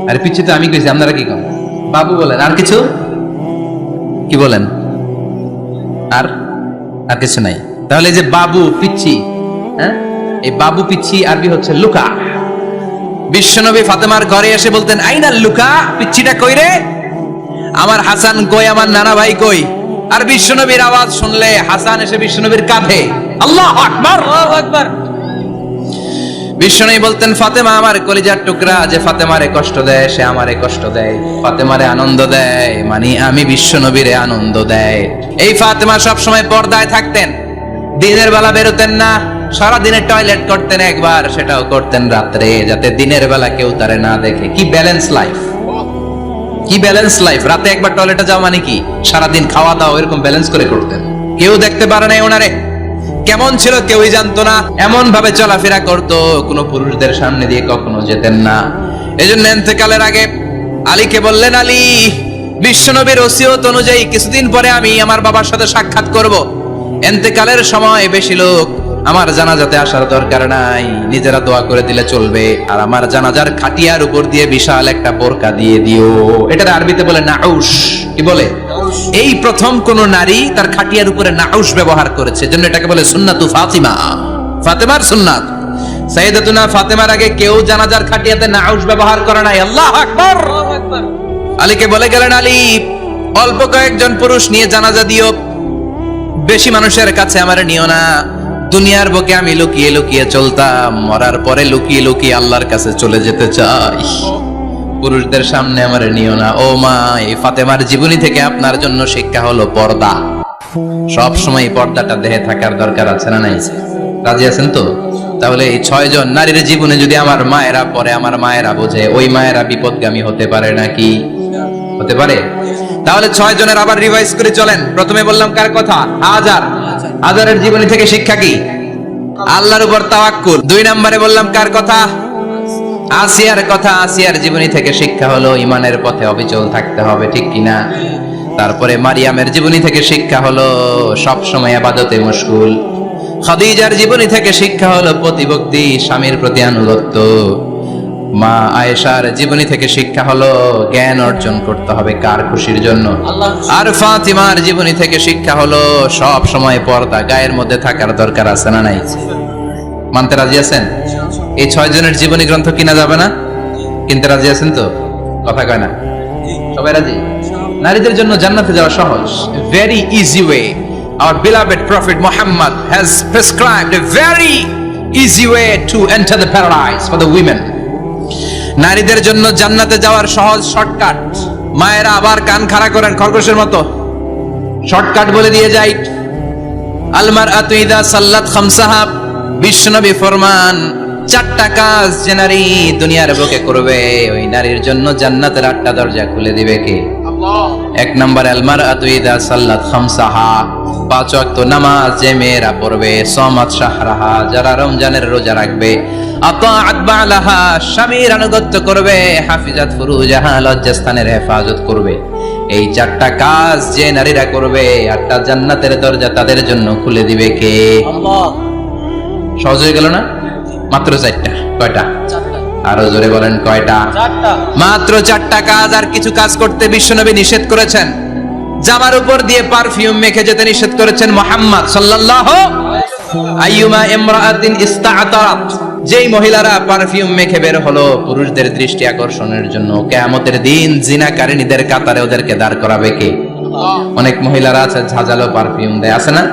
[SPEAKER 1] আরে পিচ্ছি তো আমি কইছি, আপনারা কি কন? বাবু বলেন। আর কিছু কি বলেন? আর আর কিছু নাই। তাহলে যে বাবু পিচ্ছি, হ্যাঁ, এই বাবু পিচ্ছি আরবি হচ্ছে লুকা। বিশ্বনবী ফাতেমার ঘরে এসে বলতেন, আইনা লুকা, পিচ্ছিটা কই রে? আমার হাসান কই, আমার নানা ভাই কই? আর বিশ্বনবীর আওয়াজ শুনলে হাসান এসে বিশ্বনবীর কাঁধে। আল্লাহু আকবার, আল্লাহু আকবার। বিশ্বনবী বলতেন, ফাতেমা আমার কলিজার টুকরা, যে ফাতেমারে কষ্ট দেয় সে আমারে কষ্ট দেয়, ফাতেমারে আনন্দ দেয় মানে আমি বিশ্বনবীরে আনন্দ দেয়। এই ফাতেমা সব সময় পর্দায় থাকতেন, দিনের বেলা বেরোতেন না, সারা দিনে টয়লেট করতেন একবার, সেটাও করতেন রাত্রে, যাতে দিনের বেলা কেউ তারে না দেখে। কি ব্যালেন্স লাইফ, কি ব্যালেন্স লাইফ! রাতে একবার টয়লেটে যাওয়া মানে কি সারাদিন খাওয়া দাওয়া এরকম ব্যালেন্স করে করতেন। কেউ দেখতে পারে নাই ওনারে, কেমন ছিল কেউই জানতো না। এমন ভাবে চলাফেরা করতো, কোনো পুরুষদের সামনে দিয়ে কখনো যেতেন না। এজন্য ইন্তেকালের আগে আলীকে বললেন, আলী, বিশ্বনবীর ওসিয়ত অনুযায়ী কিছুদিন পরে আমি আমার বাবার সাথে সাক্ষাৎ করব। ইন্তেকালের সময় বেশি লোক আমার জানাজাতে আসার দরকার নাই, নিজেরা দোয়া করে দিলে চলবে। আর আমার জানাজার খাটিয়ার উপর দিয়ে বিশাল একটা বোরকা দিয়ে দিও। এটার আরবিতে বলে নাউশ। কি বলে? এই প্রথম কোন নারী তার খাটিয়ার উপরে নাউশ ব্যবহার করেছে, জন্য এটাকে বলে সুন্নাতু ফাতিমা, ফাতেমার সুন্নাত। সাইয়েদাতুনা ফাতেমার আগে কেউ জানাজার খাটিয়াতে নাউশ ব্যবহার করে নাই। আল্লাহু আকবার। আলীকে বলে গেলেন, আলী, অল্প কয়েকজন পুরুষ নিয়ে জানাজা দিও, বেশি মানুষের কাছে আমার নিও না। দুনিয়ার বুকে আমি লুকিয়ে লুকিয়ে চলতাম, মরার পরে লুকিয়ে লুকিয়ে আল্লাহর কাছে চলে যেতে চাই, পুরুষদের সামনে আমার নিও না। ও মা, এই ফাতেমার জীবনী থেকে আপনার জন্য শিক্ষা হলো পর্দা। সব সময় পর্দাটা দেহে থাকার দরকার আছে না নাই? রাজি আছেন তো? তাহলে এই 6 জন নারীর জীবনে যদি আমার মায়েরা পরে, আমার মায়েরা বোঝে, ওই মায়েরা বিপদগামী হতে পারে নাকি? হতে পারে। তাহলে 6 জনের আবার রিভাইজ করে চলেন। প্রথমে বললাম কার কথা? হাজার। হাজারের জীবনী থেকে শিক্ষা কি? আল্লাহর উপর তাওয়াক্কুল। 2 নম্বরে বললাম কার কথা? আসিয়ার কথা। আসিয়ার জীবনী থেকে শিক্ষা হলো ঈমানের পথে অবিচল থাকতে হবে, ঠিক কিনা? তারপরে মারিয়ামের জীবনী থেকে শিক্ষা হলো সব সময় ইবাদতে মশগুল। খাদিজার জীবনী থেকে শিক্ষা হলো প্রতিভক্তি, স্বামীর প্রতি আনুগত্য। মা আয়েশার জীবনী থেকে শিক্ষা হলো জ্ঞান অর্জন করতে হবে কার খুশির জন্য? আর ফাতিমার জীবনী থেকে শিক্ষা হলো সব সময় পর্দা, গায়ের মধ্যে থাকার দরকার আছে না নাই? মানতে রাজি আছেন? এই 6 জনের জীবনী গ্রন্থ কিনা যাবে না? কিনতে রাজি আছেন তো? কথা কয় না? সবাই রাজি? নারীদের জন্য জান্নাতে যাওয়া সহজ, very easy way. Our beloved Prophet Muhammad has prescribed a very easy way to enter the paradise for the women. নারীদের জন্য জান্নাতে যাওয়ার সহজ শর্টকাট। মায়েরা আবার কান খাড়া করেন খরগোশের মতো, শর্টকাট বলে দিয়ে যাই। আলমারআতু ইযা সাল্লাত খামসাহা, বিশ্বনবী ফরমান 4টা কাজ যে নারী দুনিয়ার বুকে করবে ওই নারীর জন্য জান্নাতের 8টা দরজা খুলে দিবে কে? আল্লাহ। 1 নম্বর আলমারআতু ইযা সাল্লাত খামসাহা, 5 ওয়াক্ত নামাজ যে মেয়েরা পড়বে, সামাত শাহরাহা, যারা রমজানের রোজা রাখবে, আতাআত বালাহা, স্বামীর আনুগত্য করবে, হাফিজাত ফুরুজাহা, লজ্জাস্থানের হেফাজত করবে। এই 4টা কাজ যে নারীরা করবে 8টা জান্নাতের দরজা তাদের জন্য খুলে দিবে কে? আল্লাহ। সহজ হয়ে গেল না? মাত্র 4টা। কয়টা? 4টা। আরো জোরে বলেন কয়টা? 4টা। মাত্র 4টা কাজ। আর কিছু কাজ করতে বিশ্বনবী নিষেধ করেছেন। জামার উপর দিয়ে পারফিউম মেখে যেতে নিষেধ করেছেন মুহাম্মদ সাল্লাল্লাহু আইয়ুমা ইমরাআতিন ইস্তাআতারাত, যেই মহিলারা পারফিউম মেখে বের হলো পুরুষদের দৃষ্টি আকর্ষণের জন্য, কিয়ামতের দিন জিনাকারিনীদের কাতারে ওদেরকে দাঁড় করাবে কে? অনেক মহিলারা আছে ঝাঁঝালো পারফিউম দেয়, আছে না?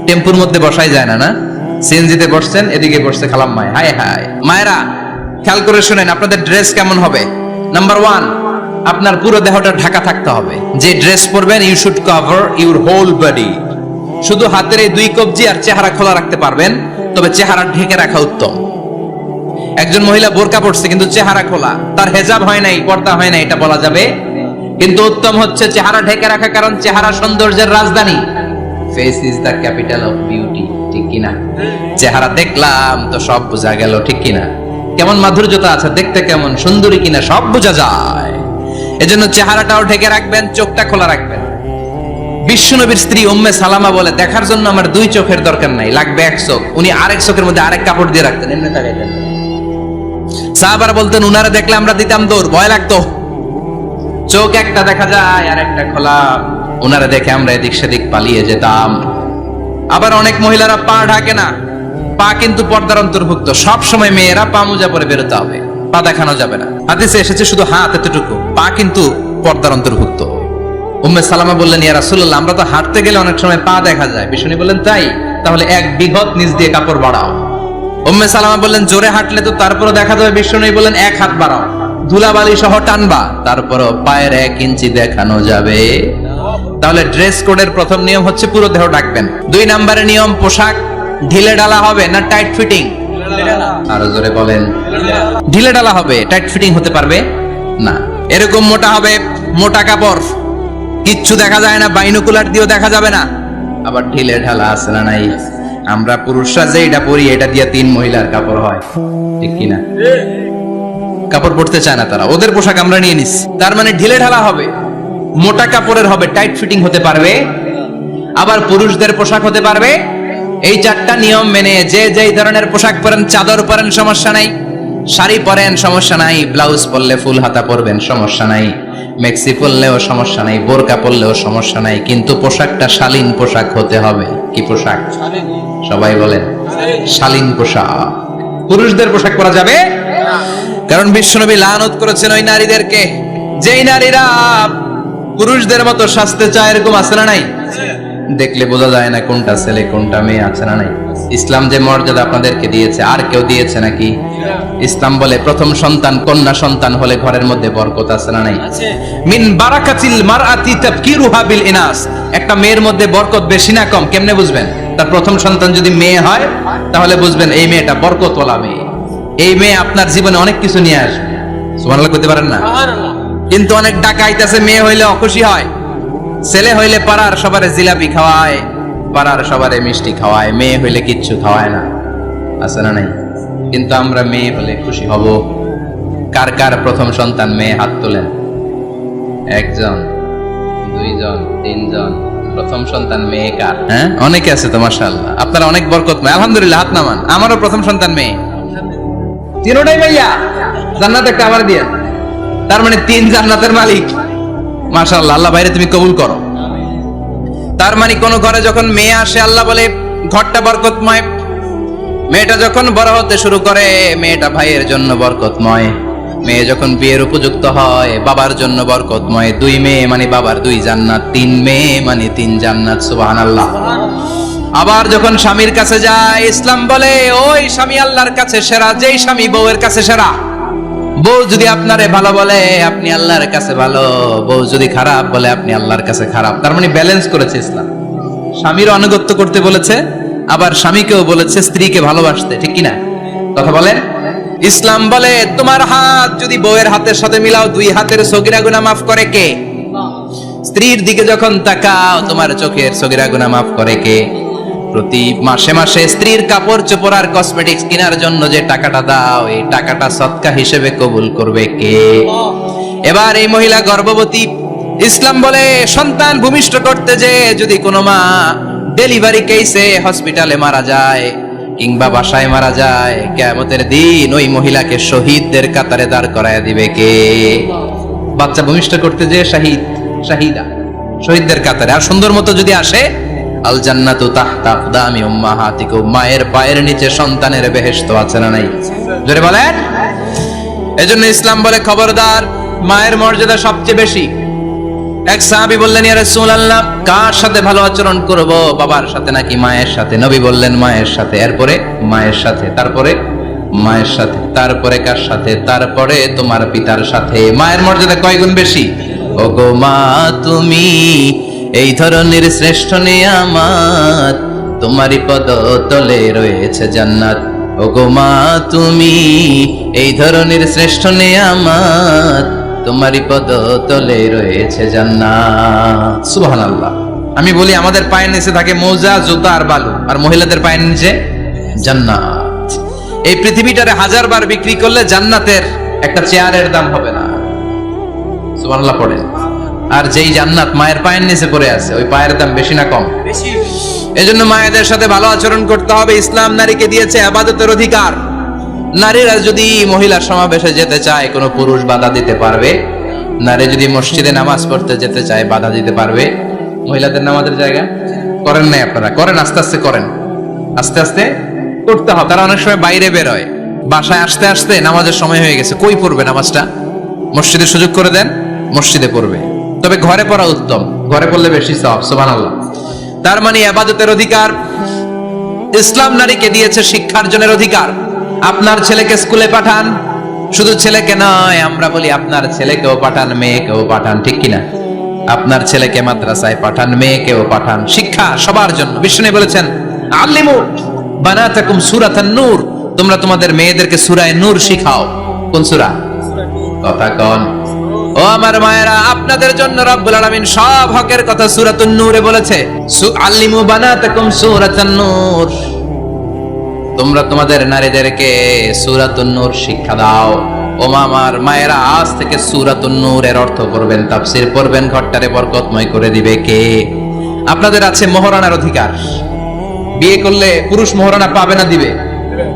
[SPEAKER 1] টেম্পুর মধ্যে বসাই যায় না, না? সিএনজিতে বসছেন, এদিকে বসছে খালাম্মায়, হায় হায়। মায়েরা খেয়াল করে শুনেন, আপনাদের ড্রেস কেমন হবে? নাম্বার 1, আপনার পুরো দেহটা ঢাকা থাকতে হবে। যে ড্রেস পরবেন you should cover your whole body. শুধু হাতের এই 2 কবজি আর চেহারা খোলা রাখতে পারবেন, তবে চেহারা ঢেকে রাখা উত্তম। একজন মহিলা বোরকা পরছে কিন্তু চেহারা খোলা, তার হেজাব হয় নাই, পর্দা হয় নাই, এটা বলা যাবে? কিন্তু উত্তম হচ্ছে চেহারা ঢেকে রাখা, কারণ চেহারা সৌন্দর্যের রাজধানী। Face is the capital of beauty, ঠিক কিনা? চেহারা দেখলাম তো সব বোঝা গেল, ঠিক কিনা? কেমন মাধুর্যতা আছে, দেখতে কেমন সুন্দরী কিনা সব বোঝা যায়। এজন্য চেহারাটাও ঢেকে রাখবেন, চোখটা খোলা রাখবেন। বিশ্বনবীর স্ত্রী উম্মে সালামা বলে, দেখার জন্য আমার 2 চোখের দরকার নাই, লাগবে 1 চোখ। উনি আরেক চোখের মধ্যে আরেক কাপড় দিয়ে রাখতেন, এমনি তাকাইতেন। সাহাবারা বলতেন উনারা দেখলে আমরা দিতাম দৌড়, ভয় লাগতো। চোখ একটা দেখা যায় আর একটা খোলা, উনারা দেখে আমরা এদিক সেদিক পালিয়ে যেতাম। আবার অনেক মহিলারা পা ঢাকে না, পা কিন্তু পর্দার অন্তর্ভুক্ত। সব সময় মেয়েরা পা মোজা পরে বেরোতে হবে, পা দেখানো যাবে না। হাদিসে এসেছে শুধু হাত এতটুকু, পা কিন্তু পর্দার অন্তর্ভুক্ত। উম্মে সালামা বললেন, ইয়া রাসূলুল্লাহ, আমরা তো হাঁটতে গেলে অনেক সময় পা দেখা যায়। বিষ্ণু বললেন, তাই? তাহলে 1 বিঘত নিচ দিয়ে কাপড় বাড়াও। উম্মে সালামা বললেন, জোরে হাঁটলে তো তারপরও দেখা যাবে। বিষ্ণু বললেন, 1 হাত বাড়াও, ধুলাবালি সহ টানবা, তারপরও পায়ের 1 ইঞ্চি দেখানো যাবে। তাহলে ড্রেস কোডের প্রথম নিয়ম হচ্ছে পুরো দেহ ঢাকবেন। 2 নম্বরের নিয়ম, পোশাক ঢিলে ঢালা হবে না টাইট ফিটিং? আরো জোরে বলেন। ঢিলে ঢালা হবে, টাইট ফিটিং হতে পারবে না। এরকম মোটা হবে, মোটা কাপড়, কিচ্ছু দেখা যায় না, বাইনোকুলার দিয়েও দেখা যাবে না। আবার ঢিলে ঢালা আছে না নাই? আমরা পুরুষরা যে এটা পরি, এটা দিয়ে 3 মহিলার কাপড় হয়, ঠিক কিনা? কাপড় পরতে চায় না তারা, ওদের পোশাক আমরা নিয়ে নিচ্ছি। তার মানে ঢিলে ঢালা হবে, মোটা কাপড়ের হবে, টাইট ফিটিং হতে পারবে। আবার পুরুষদের পোশাক হতে পারবে। এই 4টা নিয়ম মেনে যে যেই ধরনের পোশাক পরেন, চাদর পরেন সমস্যা নাই, শাড়ি পরেন সমস্যা নাই, ব্লাউজ পরলে ফুল হাতা পরবেন সমস্যা নাই, মেক্সি পরলেও সমস্যা নাই, বোরকা পরলেও সমস্যা নাই, কিন্তু পোশাকটা শালীন পোশাক হতে হবে। কি পোশাক? সবাই বলেন, শালীন পোশাক। পুরুষদের পোশাক পরা যাবে না, কারণ বিশ্বনবী লানত করেছেন ওই নারীদেরকে যেই নারীরা পুরুষদের মতো সাজতে চায়। এরকম আছে না নাই? দেখলে বোঝা যায় না কোনটা ছেলে কোনটা মেয়ে, আছে না নাই? ইসলাম যে মর্যাদা আপনাদেরকে দিয়েছে আর কেউ দিয়েছে নাকি? ইসলাম বলে প্রথম সন্তান কন্যা সন্তান হলে ঘরের মধ্যে বরকত, আছে না নাই? মিন বারাকাতিল মারআতি তাবকিরুহা বিল ইনাস। একটা মেয়ের মধ্যে বরকত বেশি না কম কেমনে বুঝবেন? তার প্রথম সন্তান যদি মেয়ে হয় তাহলে বুঝবেন এই মেয়েটা বরকতওয়ালা মেয়ে। এই মেয়ে আপনার জীবনে অনেক কিছু নিয়ে আসবে। সুবহানাল্লাহ কইতে পারেন না? কিন্তু অনেক ডাকাইতেছে, মেয়ে হইলে অখুশি হয়, ছেলে হইলে পাড়ার সবারে জিলাপি খাওয়ায়, পাড়ার সবারে মিষ্টি খাওয়ায়, মেয়ে হইলে কিচ্ছু খাওয়ায় না, আছে না নাই? কিন্তু আমরা মেয়ে হলে খুশি হব। কার কার প্রথম সন্তান মেয়ে? হাত তোলেন। একজন, দুইজন, তিনজন। প্রথম সন্তান মেয়ে কার? হ্যাঁ, অনেকে আছে তো মাশাআল্লাহ। আপনারা অনেক বরকতময়, আলহামদুলিল্লাহ। হাত নামান। আমারও প্রথম সন্তান মেয়ে। তিনটাই ভাইয়া, জান্নাত একটা আমার দিয়ে। তার মানে 3 জান্নাতের মালিক। মাশাআল্লাহ, আল্লাহ বাইরে তুমি কবুল করো। তার মানে কোন ঘরে যখন মেয়ে আসে, আল্লাহ বলে ঘরটা বরকতময়। মেয়েটা যখন বড় হতে শুরু করে, মেয়েটা ভাইয়ের জন্য বরকতময়। মেয়ে যখন বিয়ের উপযুক্ত হয়, বাবার জন্য বরকতময়। 2 মেয়ে মানে বাবার 2 জান্নাত, 3 মেয়ে মানে 3 জান্নাত। সুবহানাল্লাহ। আবার যখন স্বামীর কাছে যায়, ইসলাম বলে ওই স্বামী আল্লাহর কাছে সেরা, যেই স্বামী বউয়ের কাছে সেরা। বউ যদি আপনারে ভালো বলে, আপনি আল্লাহর কাছে ভালো। বউ যদি খারাপ বলে, আপনি আল্লাহর কাছে খারাপ। তার মানে ব্যালেন্স করেছে ইসলাম। স্বামীর আনুগত্য করতে বলেছে, আবার স্বামীকেও বলেছে স্ত্রীকে ভালোবাসতে, ঠিক কিনা? কথা বলেন। ইসলাম বলে তোমার হাত যদি বউয়ের হাতের সাথে মিলাও, 2 হাতের সগীরা গুনাহ মাফ করে কে? স্ত্রীর দিকে যখন তাকাও, তোমার চোখের সগীরা গুনাহ মাফ করে কে? প্রতি মাসে মাসে স্ত্রীর কাপড় চোপড় আর কসমেটিক্স কেনার জন্য যে টাকাটা দাও, এই টাকাটা সদকা হিসেবে কবুল করবে কে? এবার এই মহিলা গর্ভবতী। ইসলাম বলে সন্তান ভূমিষ্ঠ করতে যে যদি কোনো মা ডেলিভারি কেসে হসপিটালে মারা যায় কিংবা বাসায় মারা যায়, কিয়ামতের দিন ওই মহিলাকে শহীদদের কাতারে দাঁড় করায় দিবে কে? বাচ্চা ভূমিষ্ঠ করতে যে শাহিদা, শহীদদের কাতারে। আর সুন্দর মতো যদি আসে, আল জান্নাতু তাহতা আকদামি উম্মাহাতিকুম, মায়ের পায়ের নিচে সন্তানের বেহেশত আছে না নাই? জোরে বলেন। এজন্য ইসলাম বলে খবরদার, মায়ের মর্যাদা সবচেয়ে বেশি। এক সাহাবী বললেন, ইয়া রাসূলুল্লাহ, কার সাথে ভালো আচরণ করব? বাবার সাথে নাকি মায়ের সাথে? নবী বললেন মায়ের সাথে, এরপরে মায়ের সাথে, তারপরে মায়ের সাথে, তারপরে কার সাথে? তারপরে তোমার পিতার সাথে। মায়ের মর্যাদা কয় গুণ বেশি? ওগো মা, তুমি এই ধরনের শ্রেষ্ঠ নিয়ামত, তোমারই পদতলে রয়েছে জান্নাত। ওগো মা, তুমি এই ধরনের শ্রেষ্ঠ নিয়ামত, তোমারই পদতলে রয়েছে জান্নাত। সুবহানাল্লাহ। আমি বলি আমাদের পায়ের নিচে থাকে মোজা, জুতা আর বালু, আর মহিলাদের পায়ের নিচে জান্নাত। এই পৃথিবীটারে 1000 বার বিক্রি করলে জান্নাতের একটা চেয়ারের দাম হবে না। সুবহানাল্লাহ পড়ে। আর যেই জান্নাত মায়ের পায়ের নিচে পড়ে আছে, ওই পায়ের দাম বেশি না কম? বেশি। এজন্য মায়েদের সাথে ভালো আচরণ করতে হবে। ইসলাম নারীকে দিয়েছে ইবাদতের অধিকার। নারীরা যদি মহিলার সমাবেশে যেতে চায়, কোনো পুরুষ বাধা দিতে পারবে? নারী যদি মসজিদে নামাজ পড়তে যেতে চায়, বাধা দিতে পারবে? মহিলাদের নামাজের জায়গা করেন নাই আপনারা? করেন, আস্তে আস্তে করেন, আস্তে আস্তে করতে হবে। তারা অনেক সময় বাইরে বের হয়, বাসায় আসতে আসতে নামাজের সময় হয়ে গেছে, কই পড়বে নামাজটা? মসজিদে সুযোগ করে দেন, মসজিদে পড়বে। তবে ঘরে পড়া উত্তম, ঘরে পড়লে বেশি সওয়াব। সুবহানাল্লাহ। তার মানে ইবাদতের অধিকার ইসলাম নারীকে দিয়েছে, শিক্ষার জনের অধিকার। আপনার ছেলেকে স্কুলে পাঠান, শুধু ছেলেকে নয়, আমরা বলি আপনার ছেলেকেও পাঠান, মেয়েকেও পাঠান, ঠিক কিনা? আপনার ছেলেকে মাদ্রাসায় পাঠান, মেয়েকেও পাঠান। শিক্ষা সবার জন্য। বিষ্ণু বলেছেন, আল্লিমু বানাতাকুম সূরাতান নূর, তোমরা তোমাদের মেয়েদেরকে সূরা নূর শিখাও। কোন সূরা? কথা কোন? ও আমার মায়েরা, আপনাদের জন্য রব্বুল আলামিন সব হকের কথা সূরাতুন নূরে বলেছে। আল্লিমু বানাতাকুম সূরাতান নূর, তোমরা তোমাদের নারীদেরকে সূরাতুন নূর শিক্ষা দাও। ও আমার মায়েরা, আজ থেকে সূরাতুন নূরের অর্থ করবেন, তাফসীর পড়বেন, ঘরটারে বরকতময় করে দিবে কে? আপনাদের আছে মোহরানার অধিকার। বিয়ে করলে পুরুষ মোহরানা পাবে না, দিবে।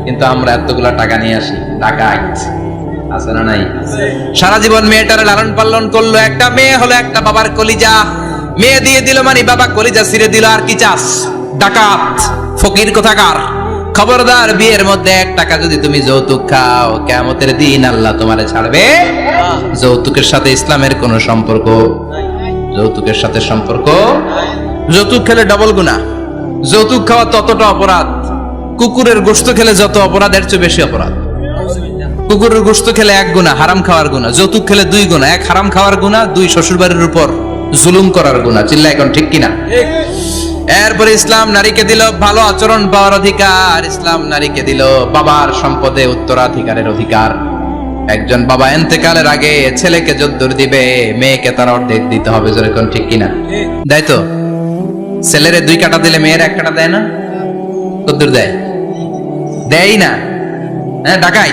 [SPEAKER 1] কিন্তু আমরা এতগুলা টাকা নিয়ে আসি, টাকা আছে না নাই? সারা জীবন মেয়েটারে লালন পালন করলো, একটা মেয়ে হলো একটা বাবার কলিজা। মেয়ে দিয়ে দিল মানে বাবা কলিজা ছিঁড়ে দিল। আর কি চাস? ডাকাত, ফকির কোথাকার। খবরদার, বিয়ের মধ্যে 1 টাকা যদি তুমি যৌতুক খাও, কিয়ামতের দিন আল্লাহ তোমারে ছাড়বে। যৌতুকের সাথে ইসলামের কোনো সম্পর্ক? যৌতুকের সাথে সম্পর্ক? যৌতুক খেলে ডবল গুনাহ। যৌতুক খাওয়া ততটা অপরাধ, কুকুরের গোশত খেলে যত অপরাধ, এর চেয়ে বেশি অপরাধ। কুকুরের গোশত খেলে 1 গুনাহ, হারাম খাওয়ার গুনাহ। যৌতুক খেলে 2 গুনাহ, 1 হারাম খাওয়ার গুনাহ, 2 শ্বশুরবাড়ির উপর জুলুম করার গুনাহ। চিল্লা এখন ঠিক কিনা? এরপরে ইসলাম নারীকে দিল ভালো আচরণ পাওয়ার অধিকার। ইসলাম নারীকে দিল বাবার সম্পদে উত্তরাধিকারের অধিকার। একজন বাবা ইন্তেকালের আগে ছেলেকে যদ্দুর দিবে, মেয়েকে তার অর্ধেক দিতে হবে। যেরকম ঠিক কিনা? দেয় তো? ছেলেরে 2 কাটা দিলে মেয়ের 1 কাটা দেয় না? কদ্দুর দেয়? দেয় না। হ্যাঁ, ডাকাই,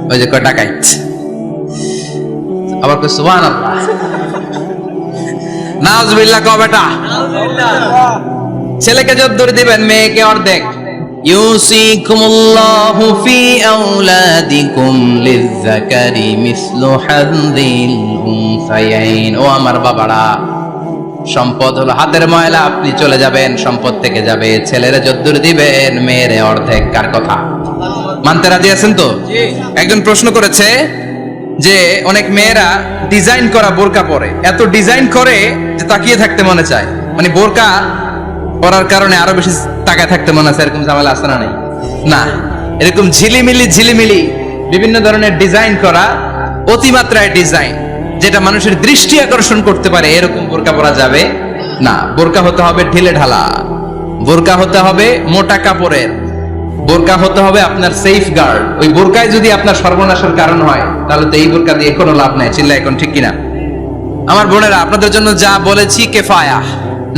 [SPEAKER 1] ওই যে কয় ডাকাই। আবার কই সুবহানাল্লাহ, নাউজুবিল্লাহ কও বেটা। ছেলেকে যদ্দুর দিবেন, মেয়েকে অর্ধেক। ইউসিকুমুল্লাহু ফি আওলাদিকুম লিযযাকারি মিসলু হাযযিল উনসায়াইন। ও আমার বাবারা, সম্পদ হলো হাতের ময়লা, আপনি চলে যাবেন, সম্পদ থেকে যাবে। ছেলেরা যদ্দুর দিবেন, মেয়েরে অর্ধেক। কার কথা মানতে রাজি আছেন তো? একজন প্রশ্ন করেছে যে অনেক মেয়েরা ডিজাইন করা বোরকা পরে, এত ডিজাইন করে যে তাকিয়ে থাকতে মনে চায়, মানে বোরকা পরার কারণে আরো বেশি তাকায় থাকতে মনে চায়। এরকম ঝামেলা আছে না? নাই না, এরকম ঝিলিমিলি বিভিন্ন ধরনের ডিজাইন করা, অতিমাত্রায় ডিজাইন, যেটা মানুষের দৃষ্টি আকর্ষণ করতে পারে, এরকম বোরকা পরা যাবে না। বোরকা হতে হবে ঢিলে ঢালা, বোরকা হতে হবে মোটা কাপড়ের, বোরকা হতে হবে আপনার সেফ গার্ড। ওই বোরকায় যদি আপনার সর্বনাশের কারণ হয়, তাহলে তো এই বোরকা দিয়ে কোনো লাভ নাই। চিল্লা এখন ঠিক কিনা? আমার বোনেরা, আপনাদের জন্য যা বলেছি কিফায়া,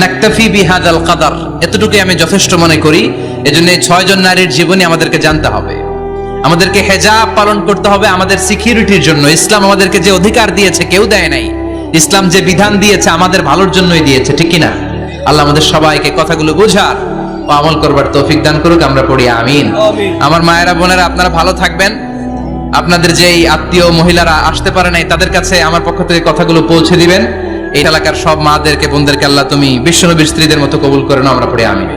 [SPEAKER 1] নাকতাফি বিহাদাল কাদার, এতটুকুই আমি যথেষ্ট মনে করি। এজন্য এই 6 জন নারীর জীবনী আমাদেরকে জানতে হবে, আমাদেরকে হেজাব পালন করতে হবে আমাদের সিকিউরিটির জন্য। ইসলাম আমাদেরকে যে অধিকার দিয়েছে কেউ দেয় নাই, ইসলাম যে বিধান দিয়েছে আমাদের ভালোর জন্যই দিয়েছে, ঠিক কিনা? আল্লাহ আমাদের সবাইকে কথাগুলো বোঝার ও আমল করবার তৌফিক দান করুক। আমরা পড়ি আমিন। আমার মায়েরা বোনেরা, আপনারা ভালো থাকবেন। আপনাদের যে আত্মীয় মহিলারা আসতে পারে নাই, তাদের কাছে আমার পক্ষ থেকে কথাগুলো পৌঁছে দিবেন। এই এলাকার সব মাদেরকে বোনদেরকে আল্লাহ তুমি বিশ্বনবীর স্ত্রীদের মতো কবুল করে নাও। আমরা পড়ি আমিন।